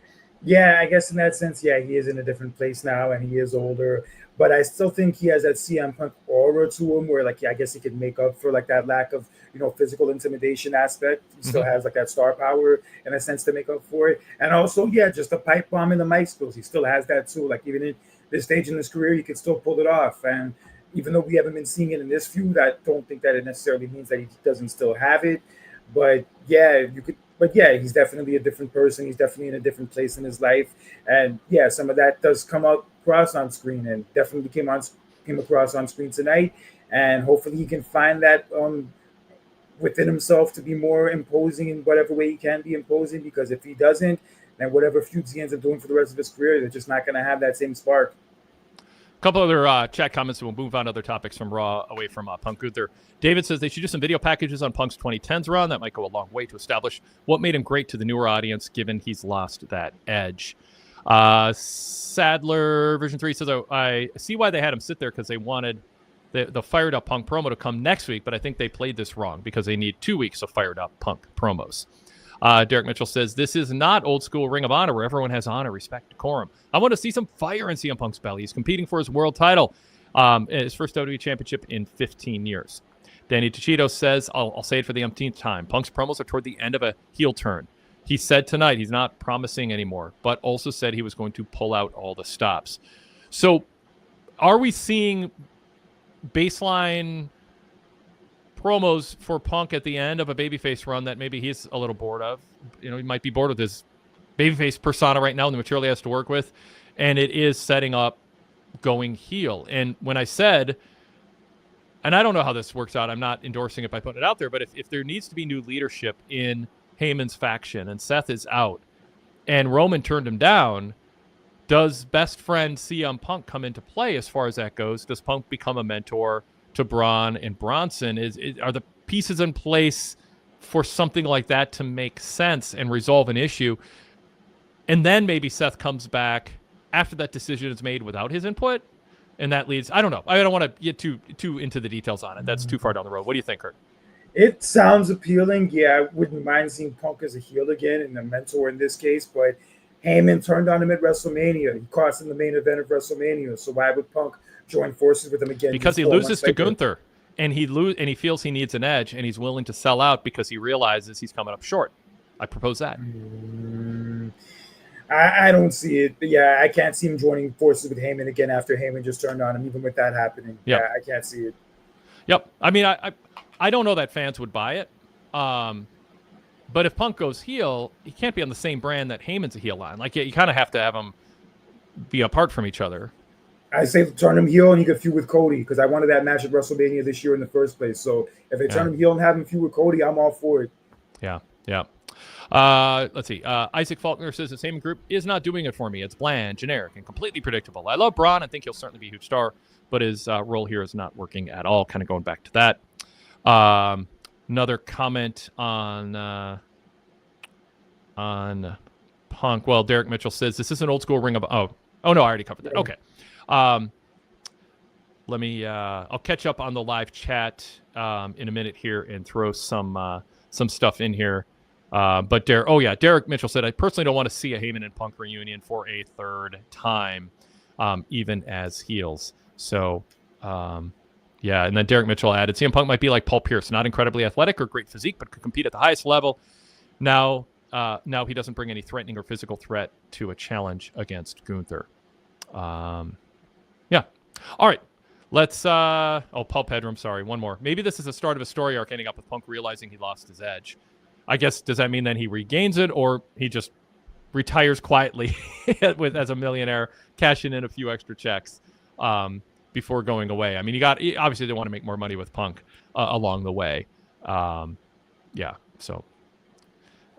Speaker 2: Yeah, I guess in that sense, yeah, he is in a different place now, and he is older. But I still think he has that CM Punk aura to him, where like, yeah, I guess he could make up for like that lack of physical intimidation aspect. He still has like that star power in a sense to make up for it, and also yeah, just the pipe bomb and the mic skills. He still has that too. Like even in this stage in his career, he can still pull it off. And even though we haven't been seeing it in this feud, I don't think that it necessarily means that he doesn't still have it. But yeah, you could. But yeah, he's definitely a different person. He's definitely in a different place in his life. And yeah, some of that does come across on screen, and definitely came across on screen tonight. And hopefully he can find that within himself to be more imposing in whatever way he can be imposing, because if he doesn't, then whatever feuds he ends up doing for the rest of his career, they're just not going to have that same spark.
Speaker 1: A couple other chat comments, and we'll move on to other topics from Raw away from Punk Gunther. David says they should do some video packages on Punk's 2010s run. That might go a long way to establish what made him great to the newer audience, given he's lost that edge. Sadler Version 3 says, I see why they had him sit there, because they wanted the fired up Punk promo to come next week, but I think they played this wrong because they need 2 weeks of fired up Punk promos. Derek Mitchell says, this is not old school Ring of Honor where everyone has honor, respect, decorum. I want to see some fire in CM Punk's belly. He's competing for his world title, his first WWE championship in 15 years. Danny Tachito says, I'll say it for the umpteenth time, Punk's promos are toward the end of a heel turn. He said tonight he's not promising anymore, but also said he was going to pull out all the stops. So are we seeing baseline promos for Punk at the end of a babyface run that maybe he's a little bored of? He might be bored with his babyface persona right now and the material he has to work with, and it is setting up going heel. And when I said, and I don't know how this works out, I'm not endorsing it by putting it out there, but if there needs to be new leadership in Heyman's faction and Seth is out and Roman turned him down, does best friend CM Punk come into play as far as that goes? Does Punk become a mentor to Bron and Bronson? Are the pieces in place for something like that to make sense and resolve an issue? And then maybe Seth comes back after that decision is made without his input, and that leads, I don't know. I don't want to get too into the details on it. That's too far down the road. What do you think, Kurt?
Speaker 2: It sounds appealing. Yeah, I wouldn't mind seeing Punk as a heel again and a mentor in this case, but Heyman turned on him at WrestleMania. He cost him the main event of WrestleMania. So why would Punk join forces with him again?
Speaker 1: Because he loses to Gunther, and he feels he needs an edge, and he's willing to sell out because he realizes he's coming up short. I propose that.
Speaker 2: I don't see it. But yeah, I can't see him joining forces with Heyman again after Heyman just turned on him, even with that happening.
Speaker 1: Yep.
Speaker 2: Yeah, I can't see it.
Speaker 1: Yep. I mean, I don't know that fans would buy it. But if Punk goes heel, he can't be on the same brand that Heyman's a heel on. Like, you kind of have to have them be apart from each other.
Speaker 2: I say turn him heel and he could feud with Cody, because I wanted that match at WrestleMania this year in the first place. So if they turn him heel and have him feud with Cody, I'm all for it.
Speaker 1: Yeah. Let's see. Isaac Faulkner says the same group is not doing it for me. It's bland, generic, and completely predictable. I love Bron. I think he'll certainly be a huge star, but his role here is not working at all. Kind of going back to that. Another comment on Punk. Well, Derek Mitchell says this is an old school Ring of. Oh no, I already covered that. Okay. Let me. I'll catch up on the live chat in a minute here and throw some stuff in here. But Derek Mitchell said, I personally don't want to see a Heyman and Punk reunion for a third time, even as heels. So, and then Derek Mitchell added, CM Punk might be like Paul Pierce, not incredibly athletic or great physique, but could compete at the highest level. Now he doesn't bring any threatening or physical threat to a challenge against Gunther. All right. Let's, Paul Pedram, sorry, one more. Maybe this is the start of a story arc ending up with Punk realizing he lost his edge. I guess, does that mean then he regains it, or he just retires quietly as a millionaire, cashing in a few extra checks before going away? I mean, obviously they want to make more money with Punk along the way. All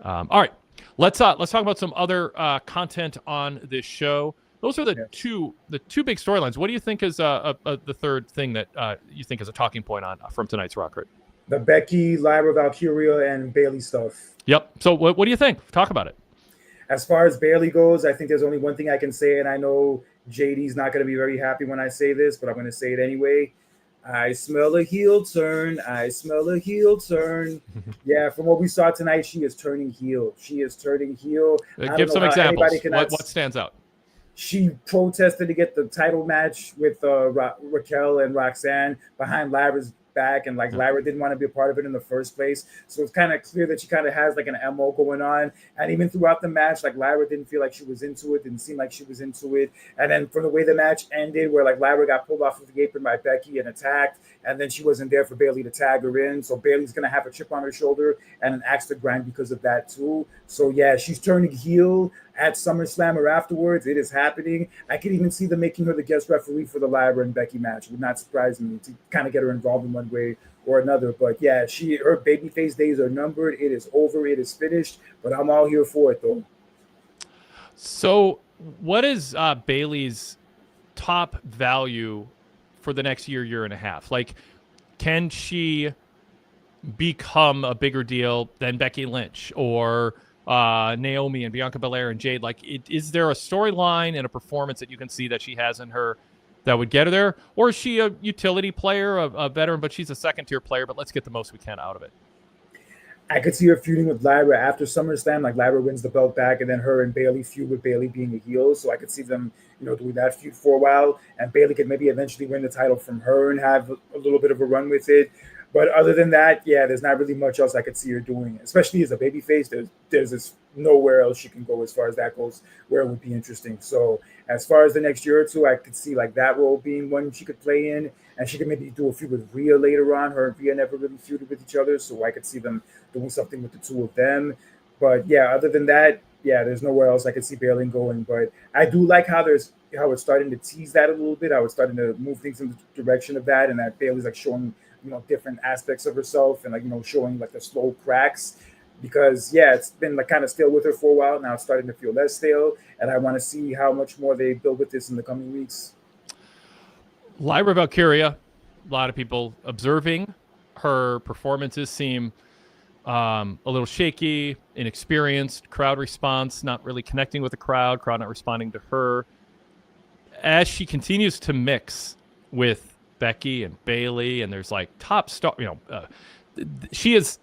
Speaker 1: right, let's talk about some other content on this show. Those are the two big storylines. What do you think is the third thing that you think is a talking point from tonight's Raw, Kurt?
Speaker 2: The Becky, Lyra Valkyria, and Bayley stuff.
Speaker 1: Yep. So what do you think? Talk about it.
Speaker 2: As far as Bayley goes, I think there's only one thing I can say, and I know JD's not going to be very happy when I say this, but I'm going to say it anyway. I smell a heel turn. I smell a heel turn. Yeah, from what we saw tonight, she is turning heel. She is turning heel.
Speaker 1: Give some examples. What stands out?
Speaker 2: She protested to get the title match with Raquel and Roxanne behind Lyra's back, and like Lyra didn't want to be a part of it in the first place. So it's kind of clear that she kind of has like an MO going on. And even throughout the match, like Lyra didn't feel like she was into it, didn't seem like she was into it. And then from the way the match ended, where like Lyra got pulled off of the apron by Becky and attacked, and then she wasn't there for Bayley to tag her in. So Bayley's gonna have a chip on her shoulder and an axe to grind because of that too. So yeah, she's turning heel at SummerSlam or afterwards. It is happening. I could even see them making her the guest referee for the Lyra and Becky match. It would not surprise me to kind of get her involved in one way or another. But yeah, her babyface days are numbered. It is over. It is finished. But I'm all here for it though.
Speaker 1: So what is Bayley's top value for the next year and a half? Like, can she become a bigger deal than Becky Lynch or Naomi and Bianca Belair and Jade? Like, is there a storyline and a performance that you can see that she has in her that would get her there? Or is she a utility player, a veteran, but she's a second-tier player, but let's get the most we can out of it?
Speaker 2: I could see her feuding with Lyra after SummerSlam. Like, Lyra wins the belt back, and then her and Bayley feud with Bayley being a heel. So I could see them, doing that feud for a while. And Bayley could maybe eventually win the title from her and have a little bit of a run with it. But other than that, yeah, there's not really much else I could see her doing, especially as a babyface. There's just nowhere else she can go as far as that goes where it would be interesting. So as far as the next year or two, I could see like that role being one she could play in, and she could maybe do a feud with Rhea later on. Her and Rhea never really feuded with each other, so I could see them doing something with the two of them. But yeah, other than that, yeah, there's nowhere else I could see Bayley going. But I do like how it's starting to tease that a little bit. How it's starting to move things in the direction of that, and that Bayley's like showing different aspects of herself and like showing like the slow cracks, because yeah, it's been like kind of stale with her for a while now. It's starting to feel less stale, and I want to see how much more they build with this in the coming weeks.
Speaker 1: Lyra Valkyria, a lot of people observing her performances seem a little shaky, inexperienced, crowd response not really connecting with the crowd not responding to her. As she continues to mix with Becky and Bayley, and there's like top star, she's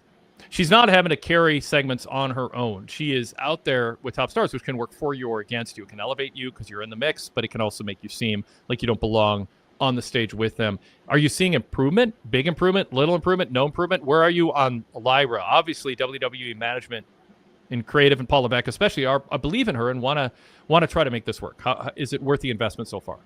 Speaker 1: not having to carry segments on her own. She is out there with top stars, which can work for you or against you. It can elevate you because you're in the mix, but it can also make you seem like you don't belong on the stage with them. Are you seeing improvement, big improvement, little improvement, no improvement? Where are you on Lyra? Obviously, WWE management and creative and Paul Levesque especially I believe in her and want to try to make this work. How, is it worth the investment so far?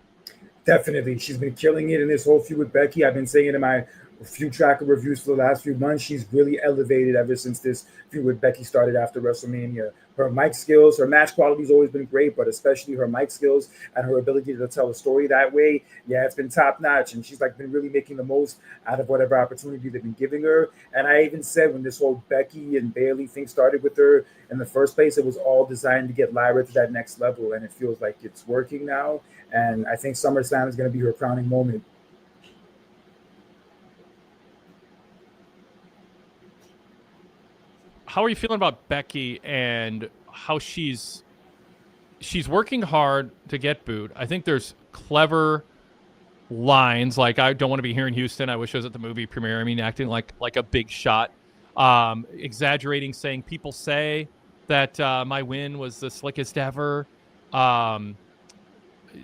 Speaker 2: Definitely. She's been killing it in this whole feud with Becky. I've been saying it in my few tracker reviews for the last few months. She's really elevated ever since this feud with Becky started after WrestleMania. Her mic skills, her match quality's always been great, but especially her mic skills and her ability to tell a story that way, yeah, it's been top notch. And she's like been really making the most out of whatever opportunity they've been giving her. And I even said when this whole Becky and Bayley thing started with her in the first place, it was all designed to get Lyra to that next level. And it feels like it's working now. And I think SummerSlam is going to be her crowning moment.
Speaker 1: How are you feeling about Becky and how she's working hard to get booed? I think there's clever lines like, I don't want to be here in Houston. I wish I was at the movie premiere. I mean, acting like a big shot, exaggerating, saying people say that my win was the slickest ever.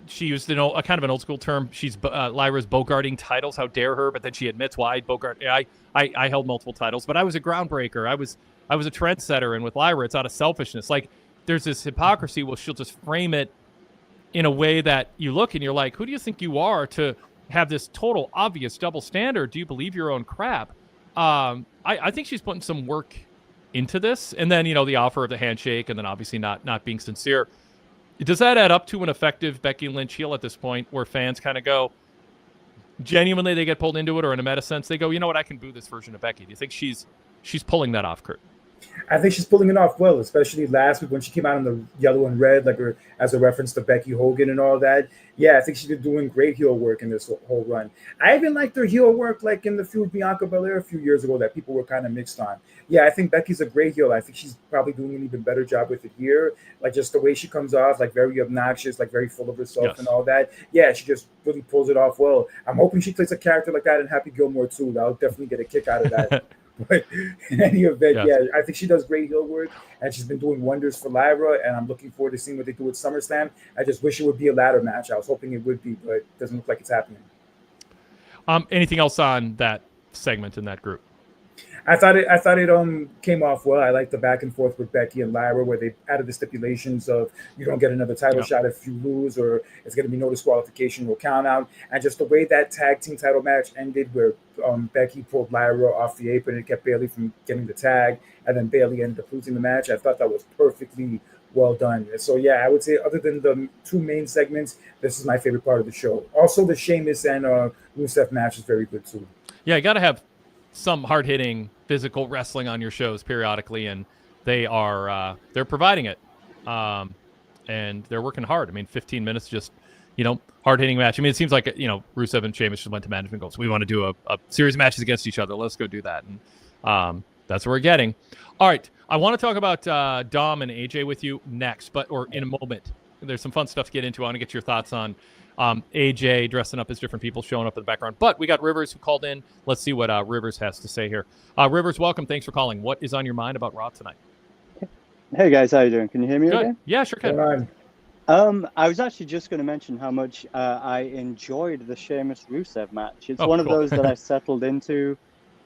Speaker 1: She used a kind of an old school term. She's Lyra's bogarting titles. How dare her? But then she admits, "Why bogart? I held multiple titles, but I was a groundbreaker. I was a trendsetter." And with Lyra, it's out of selfishness. Like there's this hypocrisy. Well, she'll just frame it in a way that you look and you're like, who do you think you are to have this total obvious double standard? Do you believe your own crap? I think she's putting some work into this, and then the offer of the handshake, and then obviously not being sincere. Does that add up to an effective Becky Lynch heel at this point, where fans kind of go, genuinely they get pulled into it, or in a meta sense they go, you know what, I can boo this version of Becky? Do you think she's pulling that off, Kurt?
Speaker 2: I think she's pulling it off well, especially last week when she came out in the yellow and red, like her, as a reference to Becky Hogan and all that. Yeah, I think she's been doing great heel work in this whole run. I even liked her heel work, like in the feud Bianca Belair a few years ago, that people were kind of mixed on. Yeah, I think Becky's a great heel. I think she's probably doing an even better job with it here. Like just the way she comes off, like very obnoxious, like very full of herself and all that. Yeah, she just really pulls it off well. I'm hoping she plays a character like that in Happy Gilmore too. I'll definitely get a kick out of that. But in any event, yeah, I think she does great heel work, and she's been doing wonders for Lyra, and I'm looking forward to seeing what they do at SummerSlam. I just wish it would be a ladder match. I was hoping it would be, but it doesn't look like it's happening.
Speaker 1: Anything else on that segment in that group?
Speaker 2: I thought it came off well. I like the back and forth with Becky and Lyra, where they added the stipulations of you don't get another title shot if you lose, or it's going to be no disqualification or count out. And just the way that tag team title match ended, where Becky pulled Lyra off the apron and kept Bayley from getting the tag, and then Bayley ended up losing the match. I thought that was perfectly well done. And so, yeah, I would say other than the two main segments, this is my favorite part of the show. Also, the Sheamus and Rusev match is very good too.
Speaker 1: Yeah, you got to have some hard-hitting physical wrestling on your shows periodically, and they're providing it, and they're working hard. I mean, 15 minutes, just hard-hitting match. I mean, it seems like Rusev and Sheamus just went to management goals. We want to do a series of matches against each other. Let's go do that, and that's what we're getting. All right, I want to talk about Dom and AJ with you next, or in a moment. There's some fun stuff to get into. I want to get your thoughts on AJ dressing up as different people, showing up in the background. But we got Rivers who called in. Let's see what Rivers has to say here. Rivers, welcome. Thanks for calling. What is on your mind about Raw tonight?
Speaker 3: Hey, guys. How you doing? Can you hear me okay?
Speaker 1: Yeah, sure can.
Speaker 3: I was actually just going to mention how much I enjoyed the Sheamus-Rusev match. It's one of those that I settled into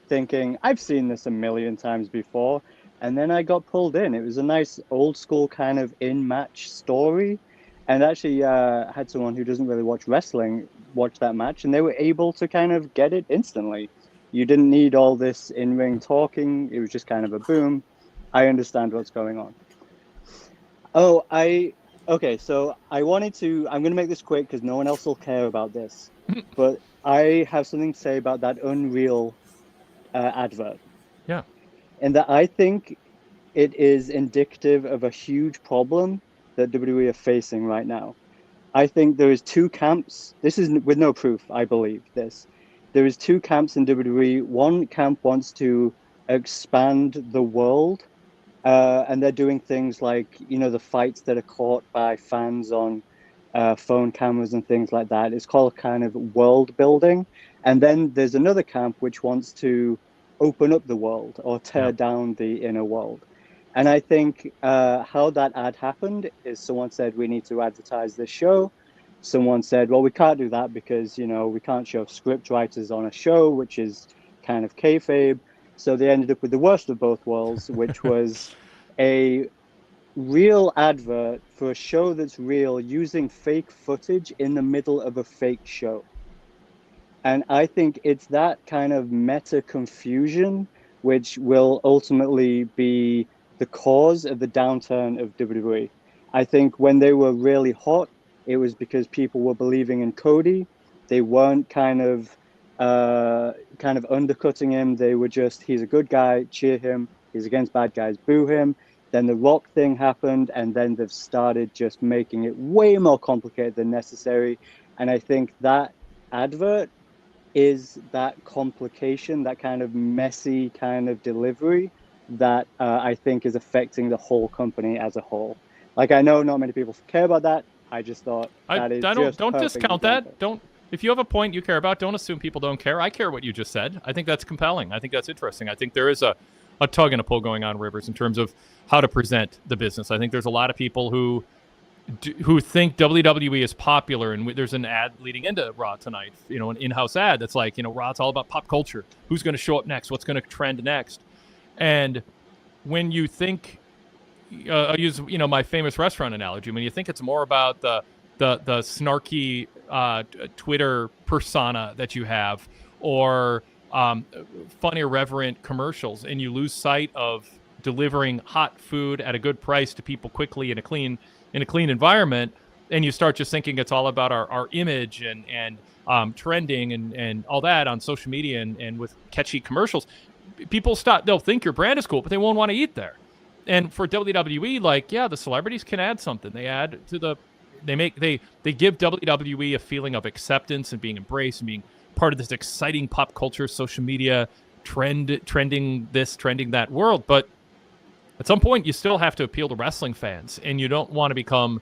Speaker 3: thinking, I've seen this a million times before. And then I got pulled in. It was a nice old-school kind of in-match story. And actually had someone who doesn't really watch wrestling watch that match, and they were able to kind of get it instantly. You didn't need all this in-ring talking. It was just kind of a boom. I understand what's going on. Okay, so I'm going to make this quick because no one else will care about this. But I have something to say about that Unreal advert.
Speaker 1: Yeah.
Speaker 3: And that I think it is indicative of a huge problem that WWE are facing right now. I think there is two camps. This is with no proof, I believe this. There is two camps in WWE. One camp wants to expand the world, and they're doing things like, the fights that are caught by fans on phone cameras and things like that. It's called kind of world building. And then there's another camp which wants to open up the world or tear down the inner world. And I think how that ad happened is someone said, we need to advertise this show. Someone said, well, we can't do that because, we can't show script writers on a show, which is kind of kayfabe. So they ended up with the worst of both worlds, which was a real advert for a show that's real using fake footage in the middle of a fake show. And I think it's that kind of meta confusion which will ultimately be the cause of the downturn of WWE. I think when they were really hot, it was because people were believing in Cody. They weren't kind of undercutting him. They were just, he's a good guy, cheer him. He's against bad guys, boo him. Then the Rock thing happened, and then they've started just making it way more complicated than necessary. And I think that advert is that complication, that kind of messy kind of delivery that I think is affecting the whole company as a whole. Like, I know not many people care about that. I just thought
Speaker 1: don't discount that. If you have a point you care about, don't assume people don't care. I care what you just said. I think that's compelling. I think that's interesting. I think there is a tug and a pull going on, Rivers, in terms of how to present the business. I think there's a lot of people who think WWE is popular, and there's an ad leading into Raw tonight, an in-house ad that's like, Raw's all about pop culture. Who's going to show up next? What's going to trend next? And when you think, I'll use, my famous restaurant analogy, when you think it's more about the snarky Twitter persona that you have, or fun, irreverent commercials, and you lose sight of delivering hot food at a good price to people quickly in a clean environment, and you start just thinking it's all about our image and trending and all that on social media and with catchy commercials, they'll think your brand is cool, but they won't want to eat there. And for WWE, like, yeah, the celebrities can add something. They add to they give WWE a feeling of acceptance and being embraced and being part of this exciting pop culture, social media trending this, trending that world. But at some point, you still have to appeal to wrestling fans, and you don't want to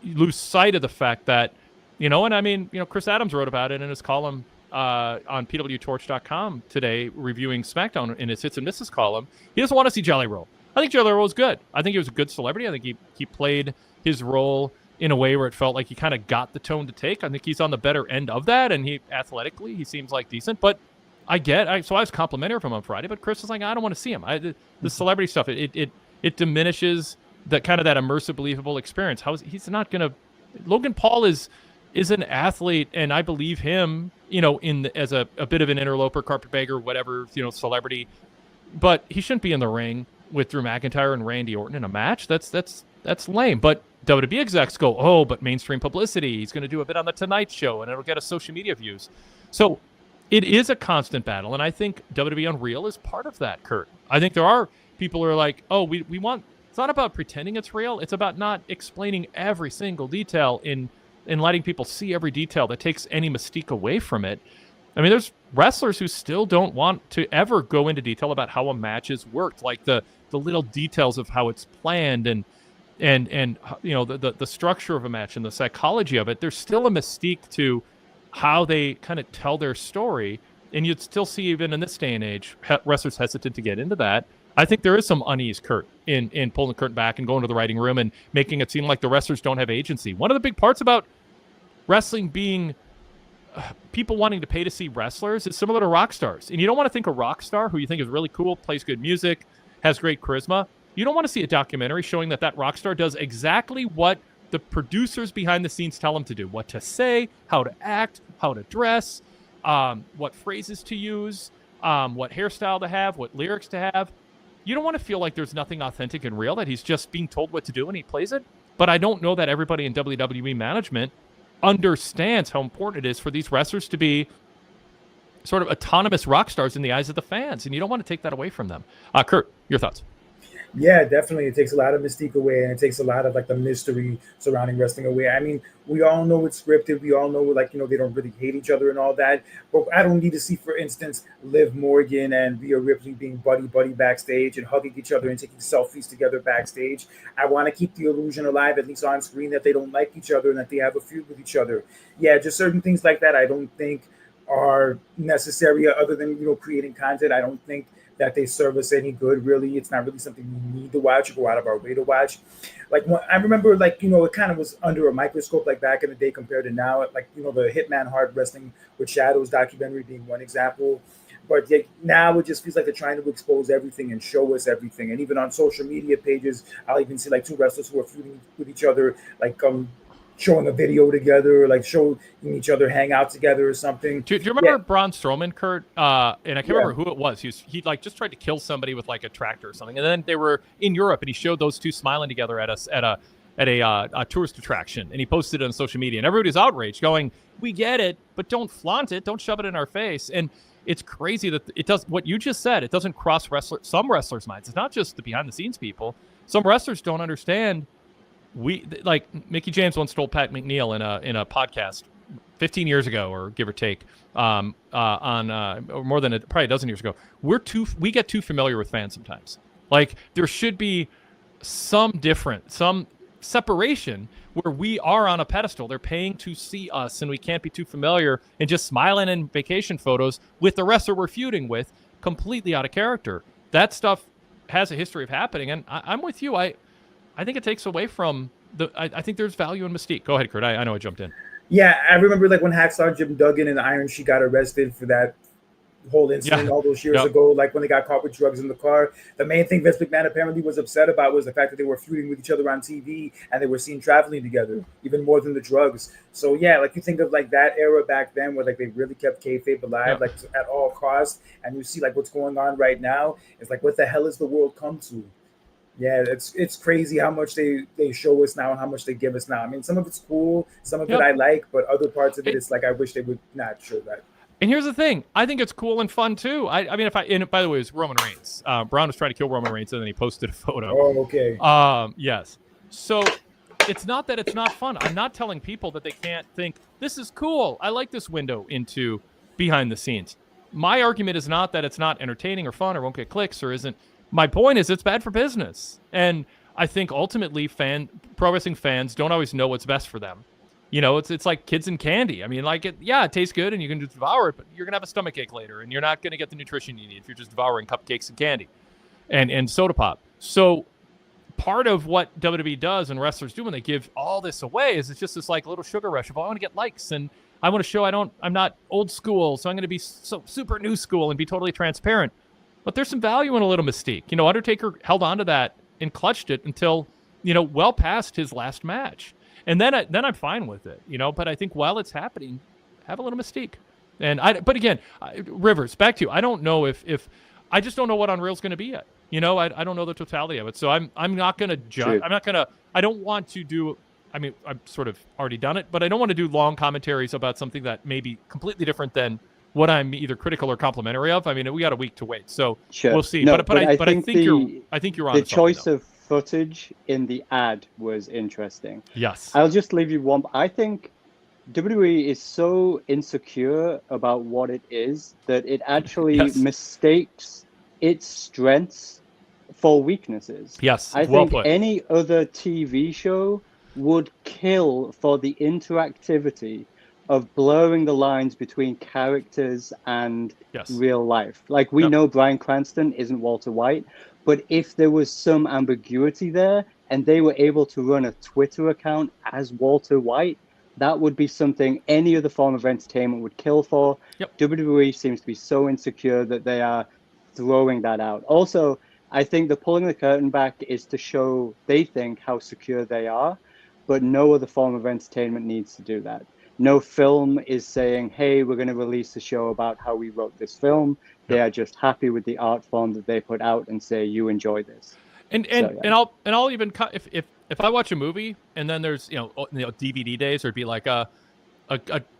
Speaker 1: lose sight of the fact that, and I mean, Chris Adams wrote about it in his column on PWTorch.com today, reviewing SmackDown in his Hits and Misses column. He doesn't want to see Jelly Roll. I think Jelly Roll was good. I think he was a good celebrity. I think he played his role in a way where it felt like he kind of got the tone to take. I think he's on the better end of that, and he seems like decent. But so I was complimentary of him on Friday, but Chris was like, I don't want to see him. The celebrity stuff, it diminishes that kind of that immersive, believable experience. He's not going to. Logan Paul is an athlete, and I believe him, as a bit of an interloper, carpetbagger, whatever, celebrity. But he shouldn't be in the ring with Drew McIntyre and Randy Orton in a match. That's lame. But WWE execs go, but mainstream publicity. He's going to do a bit on the Tonight Show, and it'll get us social media views. So it is a constant battle, and I think WWE Unreal is part of that, Kurt. I think there are people who are like, we want. It's not about pretending it's real. It's about not explaining every single detail in letting people see every detail that takes any mystique away from it. I mean, there's wrestlers who still don't want to ever go into detail about how a match is worked, like the little details of how it's planned and the structure of a match and the psychology of it. There's still a mystique to how they kind of tell their story, and you'd still see, even in this day and age, wrestlers hesitant to get into that. I think there is some unease, Kurt, in pulling the curtain back and going to the writing room and making it seem like the wrestlers don't have agency. One of the big parts about wrestling being people wanting to pay to see wrestlers is similar to rock stars. And you don't want to think a rock star who you think is really cool, plays good music, has great charisma. You don't want to see a documentary showing that rock star does exactly what the producers behind the scenes tell him to do, what to say, how to act, how to dress, what phrases to use, what hairstyle to have, what lyrics to have. You don't want to feel like there's nothing authentic and real, that he's just being told what to do and he plays it. But I don't know that everybody in WWE management understands how important it is for these wrestlers to be sort of autonomous rock stars in the eyes of the fans, and you don't want to take that away from them. Kurt, your thoughts?
Speaker 2: Yeah, definitely. It takes a lot of mystique away, and it takes a lot of the mystery surrounding wrestling away. I mean, we all know it's scripted. We all know they don't really hate each other and all that. But I don't need to see, for instance, Liv Morgan and Rhea Ripley being buddy backstage and hugging each other and taking selfies together backstage. I want to keep the illusion alive, at least on screen, that they don't like each other and that they have a feud with each other. Yeah, just certain things like that I don't think are necessary, other than creating content. I don't think that they serve us any good, really. It's not really something we need to watch or go out of our way to watch. I remember, it kind of was under a microscope, back in the day compared to now. The Hitman Hard Wrestling with Shadows documentary being one example. But now it just feels like they're trying to expose everything and show us everything. And even on social media pages, I'll even see two wrestlers who are feuding with each other, showing a video together, showing each other hang out together or something.
Speaker 1: Do you remember Braun Strowman, Kurt? And I can't remember who it was. He just tried to kill somebody with a tractor or something, and then they were in Europe, and he showed those two smiling together at a tourist attraction, and he posted it on social media, and everybody's outraged, going, "We get it, but don't flaunt it, don't shove it in our face." And it's crazy that it does what you just said. It doesn't cross some wrestlers' minds. It's not just the behind the scenes people. Some wrestlers don't understand. Mickey James once told Pat McNeil in a podcast 15 years ago, or give or take, or more than probably a dozen years ago. We get too familiar with fans sometimes. There should be some separation where we are on a pedestal. They're paying to see us, and we can't be too familiar and just smiling in vacation photos with the wrestler we're feuding with, completely out of character. That stuff has a history of happening, and I'm with you. I think it takes away from I think there's value in mystique. Go ahead, Kurt. I know I jumped in.
Speaker 2: Yeah, I remember when Hacksaw Jim Duggan and Iron Sheik got arrested for that whole incident all those years ago, when they got caught with drugs in the car. The main thing Vince McMahon apparently was upset about was the fact that they were feuding with each other on TV and they were seen traveling together, even more than the drugs. So yeah, you think of that era back then where they really kept kayfabe alive at all costs, and you see what's going on right now. It's what the hell has the world come to? Yeah, it's crazy how much they show us now and how much they give us now. I mean, some of it's cool, some of it I like, but other parts of it, it's I wish they would not show that.
Speaker 1: And here's the thing. I think it's cool and fun, too. I mean, and by the way, it was Roman Reigns. Bron was trying to kill Roman Reigns, and then he posted a photo.
Speaker 2: Oh, okay.
Speaker 1: Yes. So it's not that it's not fun. I'm not telling people that they can't think, this is cool. I like this window into behind the scenes. My argument is not that it's not entertaining or fun or won't get clicks or isn't. My point is it's bad for business. And I think ultimately pro wrestling fans don't always know what's best for them. You know, it's like kids and candy. I mean, like, it tastes good and you can just devour it, but you're going to have a stomachache later and you're not going to get the nutrition you need if you're just devouring cupcakes and candy and soda pop. So part of what WWE does and wrestlers do when they give all this away is it's just this like little sugar rush of, I want to get likes and I want to show I'm not old school, so I'm going to be so super new school and be totally transparent. But there's some value in a little mystique. You know, Undertaker held on to that and clutched it until, you know, well past his last match. And then I'm fine with it, you know. But I think while it's happening, have a little mystique. But again, Rivers, back to you. I don't know if I just don't know what Unreal's going to be yet. You know, I don't know the totality of it. So I'm not going to judge. I don't want to do. I mean, I've sort of already done it, but I don't want to do long commentaries about something that may be completely different than what I'm either critical or complimentary of. I mean, we got a week to wait, so we'll see.
Speaker 3: No,
Speaker 1: but I think you're on.
Speaker 3: The choice of footage in the ad was interesting.
Speaker 1: Yes.
Speaker 3: I'll just leave you one. I think WWE is so insecure about what it is that it actually mistakes its strengths for weaknesses.
Speaker 1: Yes.
Speaker 3: I think any other TV show would kill for the interactivity of blurring the lines between characters and real life. Like, we know Bryan Cranston isn't Walter White, but if there was some ambiguity there and they were able to run a Twitter account as Walter White, that would be something any other form of entertainment would kill for. WWE seems to be so insecure that they are throwing that out. Also, I think the pulling the curtain back is to show they think how secure they are, but no other form of entertainment needs to do that. No film is saying, hey, we're going to release a show about how we wrote this film. They are just happy with the art form that they put out and say, you enjoy this.
Speaker 1: And I'll even cut if I watch a movie and then there's DVD days, there'd be like a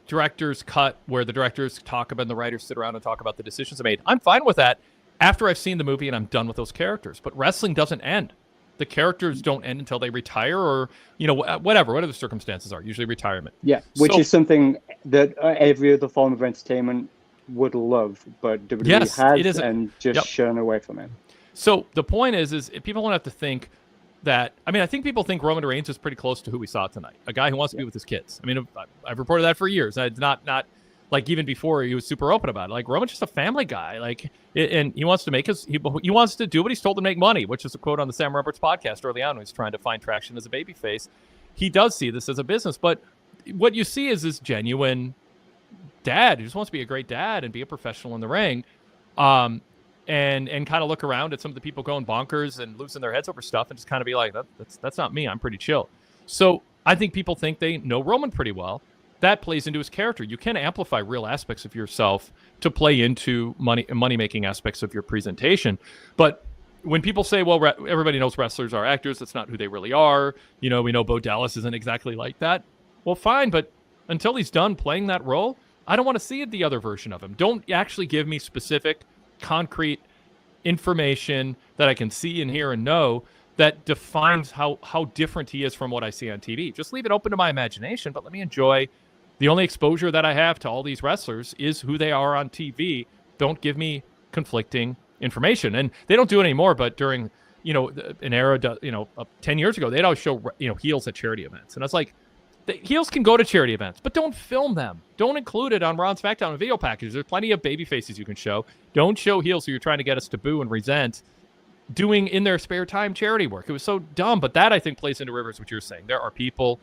Speaker 1: director's cut where the directors talk about and the writers sit around and talk about the decisions they made. I'm fine with that after I've seen the movie and I'm done with those characters. But wrestling doesn't end. The characters don't end until they retire or, whatever the circumstances are, usually retirement. Yeah,
Speaker 3: which is something that every other form of entertainment would love, but WWE has and just shun away from it.
Speaker 1: So the point is people don't have to think that, I think people think Roman Reigns is pretty close to who we saw tonight, a guy who wants to be with his kids. I mean, I've reported that for years. It's not like even before he was super open about it. Like, Roman's just a family guy. And he wants to he wants to do what he's told to make money, which is a quote on the Sam Roberts podcast early on when he's trying to find traction as a babyface. He does see this as a business, but what you see is this genuine dad who just wants to be a great dad and be a professional in the ring, and kind of look around at some of the people going bonkers and losing their heads over stuff and just kind of be like, that's not me. I'm pretty chill. So I think people think they know Roman pretty well. That plays into his character. You can amplify real aspects of yourself to play into money-making aspects of your presentation. But when people say, well, everybody knows wrestlers are actors, that's not who they really are. We know Bo Dallas isn't exactly like that. Well, fine, but until he's done playing that role, I don't want to see the other version of him. Don't actually give me specific, concrete information that I can see and hear and know that defines how different he is from what I see on TV. Just leave it open to my imagination, but let me enjoy. The only exposure that I have to all these wrestlers is who they are on TV. Don't give me conflicting information. And they don't do it anymore, but during, an era, 10 years ago, they'd always show, heels at charity events. And I was like, the heels can go to charity events, but don't film them. Don't include it on Raw and SmackDown and video packages. There's plenty of baby faces you can show. Don't show heels who you're trying to get us to boo and resent doing in their spare time charity work. It was so dumb, but that I think plays into Rivers, what you're saying. There are people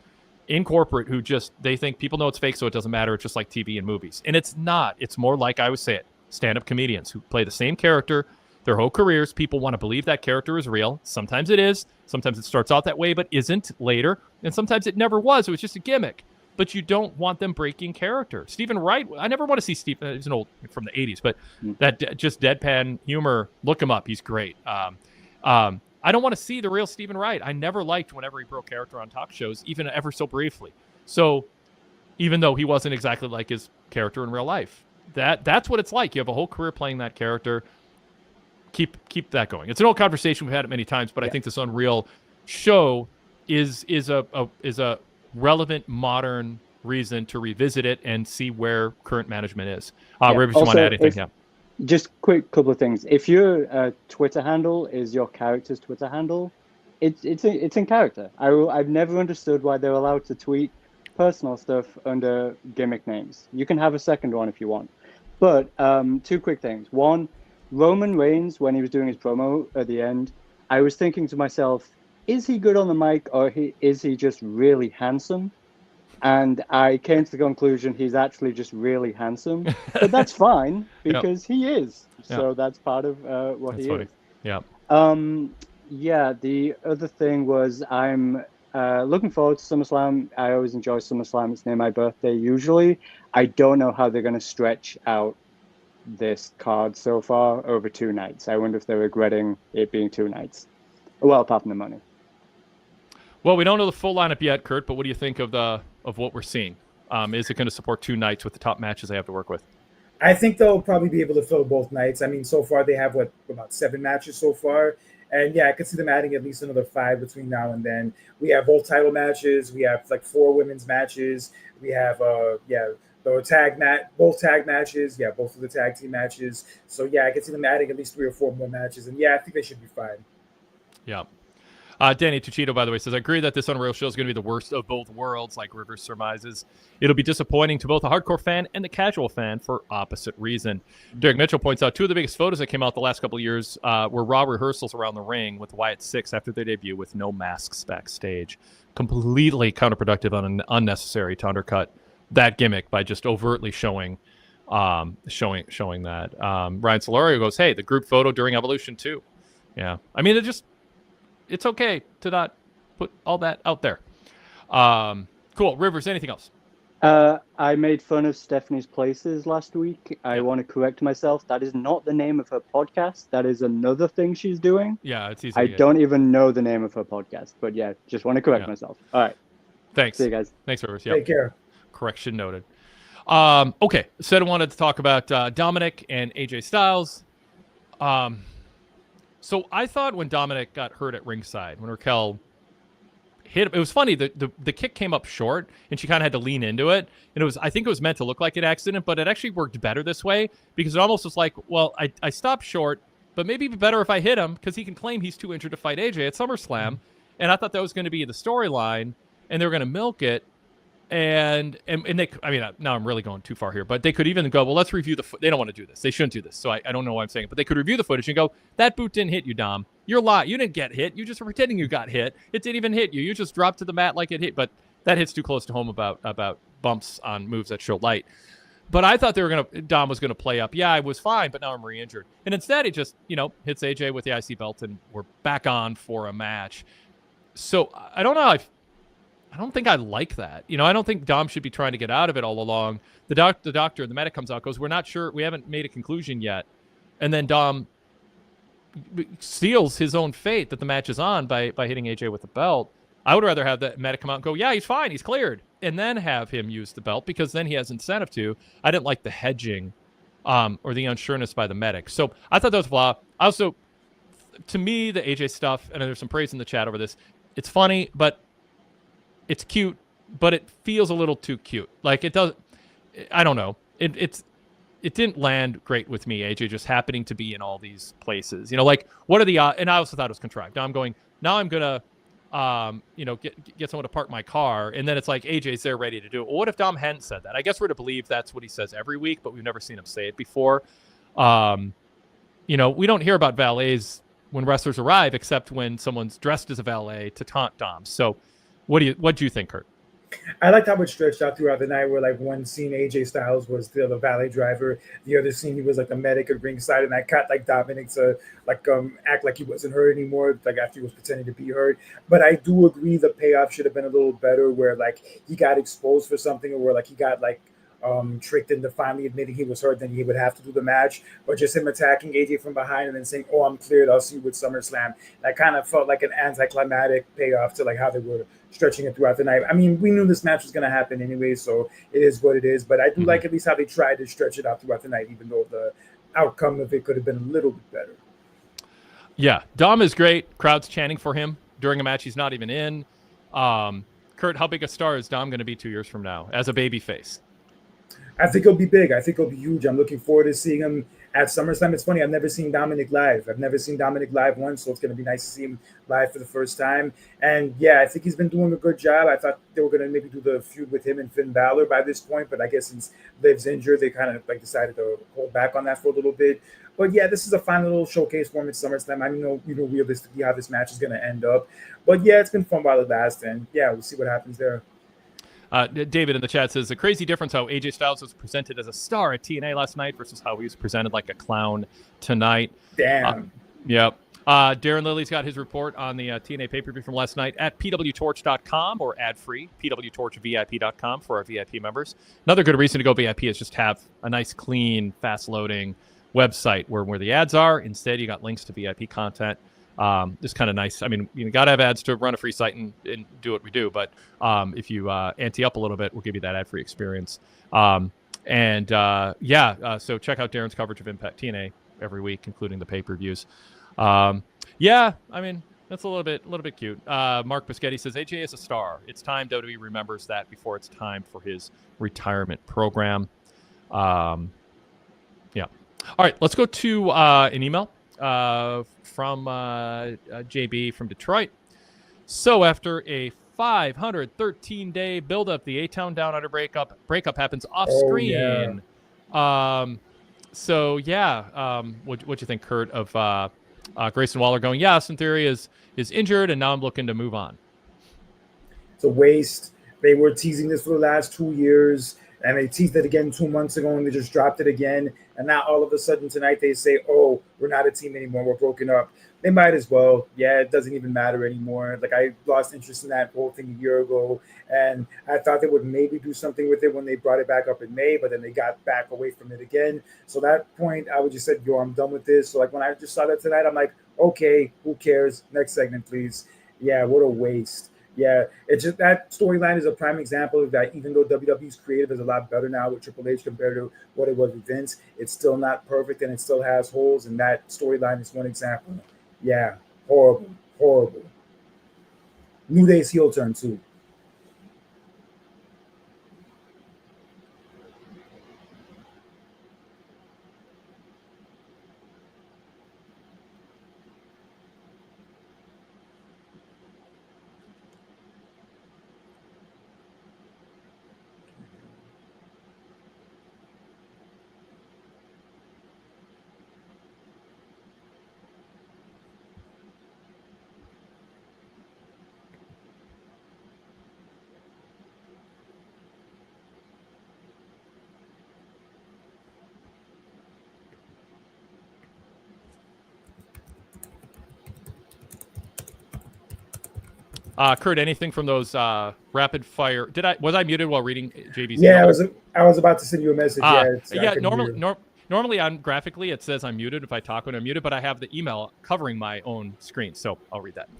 Speaker 1: in corporate who they think people know it's fake, so it doesn't matter. It's just like TV and movies. And it's not. It's more like I would say it. Stand-up comedians who play the same character their whole careers. People want to believe that character is real. Sometimes it is. Sometimes it starts out that way, but isn't later. And sometimes it never was. It was just a gimmick. But you don't want them breaking character. Stephen Wright, I never want to see Stephen. He's an old from the 80s, but that just deadpan humor, look him up. He's great. I don't want to see the real Stephen Wright. I never liked whenever he broke character on talk shows, even ever so briefly. So even though he wasn't exactly like his character in real life. that's what it's like. You have a whole career playing that character. Keep that going. It's an old conversation, we've had it many times, but I think this Unreal show is a relevant modern reason to revisit it and see where current management is. Rivers, you want to add anything?
Speaker 3: Just quick couple of things. If your Twitter handle is your character's Twitter handle, it's in character. I've never understood why they're allowed to tweet personal stuff under gimmick names. You can have a second one if you want. But two quick things. One, Roman Reigns, when he was doing his promo at the end, I was thinking to myself, is he good on the mic or is he just really handsome? And I came to the conclusion he's actually just really handsome. But that's fine because he is. So that's part of what he is.
Speaker 1: Yeah.
Speaker 3: Yeah, the other thing was I'm looking forward to SummerSlam. I always enjoy SummerSlam. It's near my birthday usually. I don't know how they're going to stretch out this card so far over 2 nights. I wonder if they're regretting it being 2 nights. Well, apart from the money.
Speaker 1: Well, we don't know the full lineup yet, Kurt, but what do you think of what we're seeing? Is it going to support 2 nights with the top matches they have to work with?
Speaker 2: I think they'll probably be able to fill both nights. I mean, so far they have about 7 matches so far. And yeah, I could see them adding at least another 5 between now and then. We have both title matches. We have like 4 women's matches. We have both tag matches. Yeah, both of the tag team matches. So yeah, I could see them adding at least 3 or 4 more matches. And yeah, I think they should be fine.
Speaker 1: Yeah. Danny Tuchito, by the way, says, I agree that this Unreal show is going to be the worst of both worlds, like Rivers surmises. It'll be disappointing to both the hardcore fan and the casual fan for opposite reason. Derek Mitchell points out 2 of the biggest photos that came out the last couple of years were Raw rehearsals around the ring with Wyatt Six after their debut with no masks backstage. Completely counterproductive and unnecessary to undercut that gimmick by just overtly showing that. Ryan Solorio goes, hey, the group photo during Evolution too. Yeah. I mean, it's okay to not put all that out there. Cool. Rivers, anything else?
Speaker 3: I made fun of Stephanie's Places last week. I want to correct myself. That is not the name of her podcast. That is another thing she's doing.
Speaker 1: Yeah, it's easy.
Speaker 3: I don't even know the name of her podcast, but yeah, just want to correct myself. All right.
Speaker 1: Thanks.
Speaker 3: See you guys.
Speaker 1: Thanks, Rivers.
Speaker 2: Take care.
Speaker 1: Correction noted. Okay. Said I wanted to talk about Dominic and AJ Styles. So I thought when Dominic got hurt at ringside, when Raquel hit him, it was funny. The kick came up short, and she kind of had to lean into it. And I think it was meant to look like an accident, but it actually worked better this way because it almost was like, well, I stopped short, but maybe it'd be better if I hit him because he can claim he's too injured to fight AJ at SummerSlam. And I thought that was going to be the storyline, and they were going to milk it. And they, I mean, now I'm really going too far here, but they could even go, well, let's review they don't want to do this. They shouldn't do this. So I don't know why I'm saying it, but they could review the footage and go, that boot didn't hit you, Dom. You're lying. You didn't get hit. You just were pretending you got hit. It didn't even hit you. You just dropped to the mat like it hit, but that hits too close to home about bumps on moves that show light. But I thought Dom was going to play up. Yeah, I was fine, but now I'm re-injured. And instead he just, hits AJ with the IC belt and we're back on for a match. So I don't know. I don't think I like that. I don't think Dom should be trying to get out of it all along. The medic comes out, goes, we're not sure. We haven't made a conclusion yet. And then Dom seals his own fate that the match is on by hitting AJ with the belt. I would rather have the medic come out and go, yeah, he's fine. He's cleared. And then have him use the belt because then he has incentive to. I didn't like the hedging or the unsureness by the medic. So I thought that was a flaw. Also, to me, the AJ stuff, and there's some praise in the chat over this, it's funny, but it's cute, but it feels a little too cute. Like it does. I don't know. It didn't land great with me. AJ just happening to be in all these places. Like what are the odds? And I also thought it was contrived. Now I'm gonna, get someone to park my car, and then it's like AJ's there ready to do it. Well, what if Dom hadn't said that? I guess we're to believe that's what he says every week, but we've never seen him say it before. We don't hear about valets when wrestlers arrive, except when someone's dressed as a valet to taunt Dom. So. What do you think, Kurt?
Speaker 2: I liked how it stretched out throughout the night where like one scene AJ Styles was still the valet driver. The other scene he was like the medic at ringside, and I cut like Dominic to act like he wasn't hurt anymore, like after he was pretending to be hurt. But I do agree the payoff should have been a little better where like he got exposed for something or where like he got like tricked into finally admitting he was hurt, then he would have to do the match. But just him attacking AJ from behind and then saying, "Oh, I'm cleared. I'll see you with SummerSlam." That kind of felt like an anticlimactic payoff to like how they were stretching it throughout the night. I mean, we knew this match was going to happen anyway, so it is what it is. But I do like at least how they tried to stretch it out throughout the night, even though the outcome of it could have been a little bit better.
Speaker 1: Yeah, Dom is great. Crowd's chanting for him during a match he's not even in. Kurt, how big a star is Dom going to be 2 years from now as a baby face?
Speaker 2: I think he'll be big. I think he'll be huge. I'm looking forward to seeing him at SummerSlam. It's funny, I've never seen Dominic live. I've never seen Dominic live once, so it's going to be nice to see him live for the first time. And yeah, I think he's been doing a good job. I thought they were going to maybe do the feud with him and Finn Balor by this point, but I guess since Liv's injured, they kind of like decided to hold back on that for a little bit. But yeah, this is a fine little showcase for him at SummerSlam. I know realistically how this match is going to end up. But yeah, it's been fun while it lasts, and yeah, we'll see what happens there.
Speaker 1: David in the chat says, a crazy difference how AJ Styles was presented as a star at TNA last night versus how he was presented like a clown tonight.
Speaker 2: Damn.
Speaker 1: Yep. Darren Lilly's got his report on the TNA pay-per-view from last night at PWTorch.com or ad-free, PWTorchVIP.com for our VIP members. Another good reason to go VIP is just have a nice, clean, fast-loading website where the ads are. Instead, you got links to VIP content. Just kind of nice. I mean, you got to have ads to run a free site and do what we do. But if you ante up a little bit, we'll give you that ad-free experience. So check out Darren's coverage of Impact TNA every week, including the pay-per-views. I mean, that's a little bit cute. Mark Biscotti says, AJ is a star. It's time WWE remembers that before it's time for his retirement program. All right, let's go to an email from JB from Detroit. So after a 513-day buildup, the A-Town Down Under breakup happens off screen. What'd you think, Kurt, of Grayson Waller going, Austin Theory is injured, and now I'm looking to move on?
Speaker 2: It's a waste. They were teasing this for the last 2 years, and they teased it again 2 months ago, and they just dropped it again. And now all of a sudden tonight they say, oh, we're not a team anymore. We're broken up. They might as well. Yeah, it doesn't even matter anymore. Like, I lost interest in that whole thing a year ago, and I thought they would maybe do something with it when they brought it back up in May, but then they got back away from it again. So that point, I would just said, I'm done with this. So, like, when I just saw that tonight, I'm like, okay, who cares? Next segment, please. Yeah, what a waste. Yeah, it's just that storyline is a prime example of that. Even though WWE's creative is a lot better now with Triple H compared to what it was with Vince, it's still not perfect and it still has holes. And that storyline is one example. Yeah, horrible. New Day's heel turn too.
Speaker 1: Kurt, anything from those rapid fire? Was I muted while reading JB's?
Speaker 2: Yeah, I was about to send you a message.
Speaker 1: Normally graphically it says I'm muted if I talk when I'm muted, but I have the email covering my own screen, so I'll read that.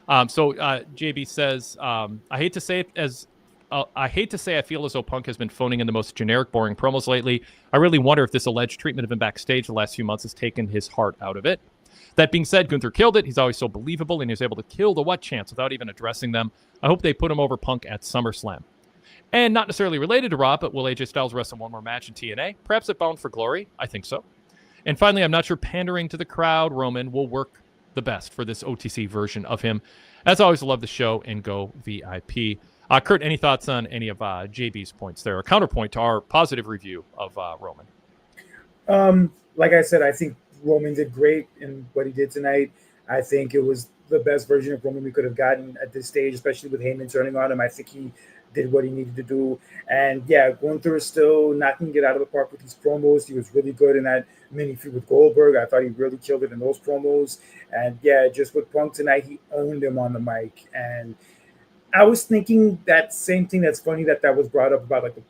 Speaker 1: JB says, I hate to say I feel as though Punk has been phoning in the most generic, boring promos lately. I really wonder if this alleged treatment of him backstage the last few months has taken his heart out of it. That being said, Gunther killed it. He's always so believable, and he was able to kill the what chance without even addressing them. I hope they put him over Punk at SummerSlam. And not necessarily related to Raw, but will AJ Styles wrestle one more match in TNA? Perhaps at Bound for Glory? I think so. And finally, I'm not sure pandering to the crowd, Roman, will work the best for this OTC version of him. As always, love the show and go VIP. Kurt, any thoughts on any of JB's points there? A counterpoint to our positive review of Roman.
Speaker 2: Like I said, I think Roman did great in what he did tonight. I think it was the best version of Roman we could have gotten at this stage, especially with Heyman turning on him. I think he did what he needed to do. And yeah, Gunther is still knocking it out of the park with these promos. He was really good in that mini feud with Goldberg. I thought he really killed it in those promos. And yeah, just with Punk tonight, he owned him on the mic. And I was thinking that same thing that's funny that was brought up about like the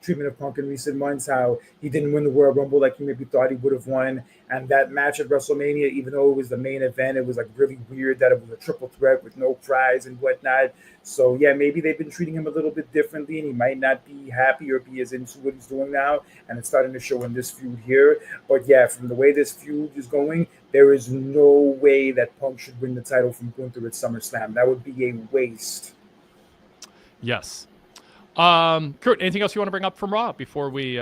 Speaker 2: treatment of Punk in recent months, how he didn't win the Royal Rumble like he maybe thought he would have won. And that match at WrestleMania, even though it was the main event, it was like really weird that it was a triple threat with no prize and whatnot. So yeah, maybe they've been treating him a little bit differently, and he might not be happy or be as into what he's doing now. And it's starting to show in this feud here. But yeah, from the way this feud is going, there is no way that Punk should win the title from Gunther at SummerSlam. That would be a waste.
Speaker 1: Yes. Kurt, anything else you want to bring up from Raw before we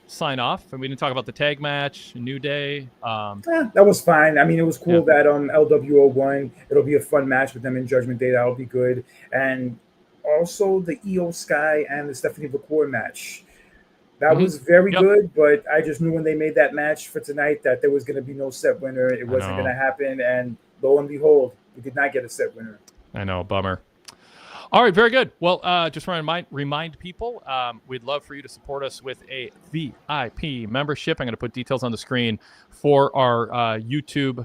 Speaker 1: sign off? And we didn't talk about the tag match, New Day.
Speaker 2: That was fine. I mean, it was cool that LWO won. It'll be a fun match with them in Judgment Day. That'll be good. And also the Io Sky and the Stephanie McCoy match. That was very good, but I just knew when they made that match for tonight that there was going to be no set winner. It wasn't going to happen. And lo and behold, we did not get a set winner.
Speaker 1: I know, bummer. All right, very good. Well, just want to remind people, we'd love for you to support us with a VIP membership. I'm going to put details on the screen for our YouTube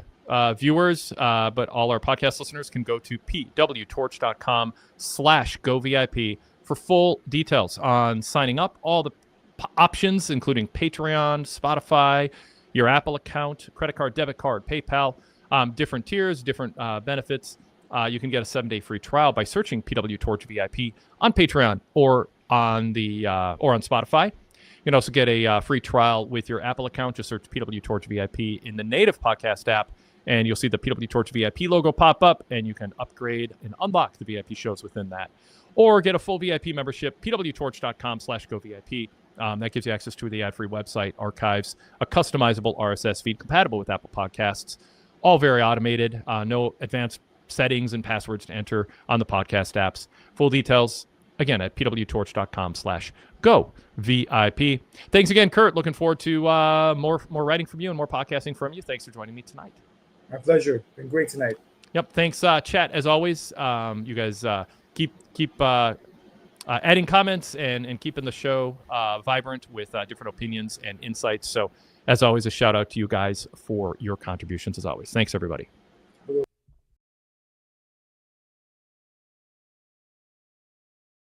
Speaker 1: viewers, but all our podcast listeners can go to pwtorch.com/govip for full details on signing up, all the options, including Patreon, Spotify, your Apple account, credit card, debit card, PayPal, different tiers, different benefits. You can get a 7-day free trial by searching PWTorch VIP on Patreon or on Spotify. You can also get a free trial with your Apple account. Just search PWTorch VIP in the native podcast app, and you'll see the PWTorch VIP logo pop up, and you can upgrade and unlock the VIP shows within that. Or get a full VIP membership, pwtorch.com/govip. That gives you access to the ad-free website, archives, a customizable RSS feed compatible with Apple Podcasts, all very automated, no advanced settings and passwords to enter on the podcast apps. Full details, again, at pwtorch.com/govip. Thanks again, Kurt. Looking forward to more writing from you and more podcasting from you. Thanks for joining me tonight.
Speaker 2: My pleasure. Been great tonight.
Speaker 1: Yep. Thanks, chat. As always, you guys keep adding comments and keeping the show vibrant with different opinions and insights. So, as always, a shout out to you guys for your contributions. As always, thanks everybody.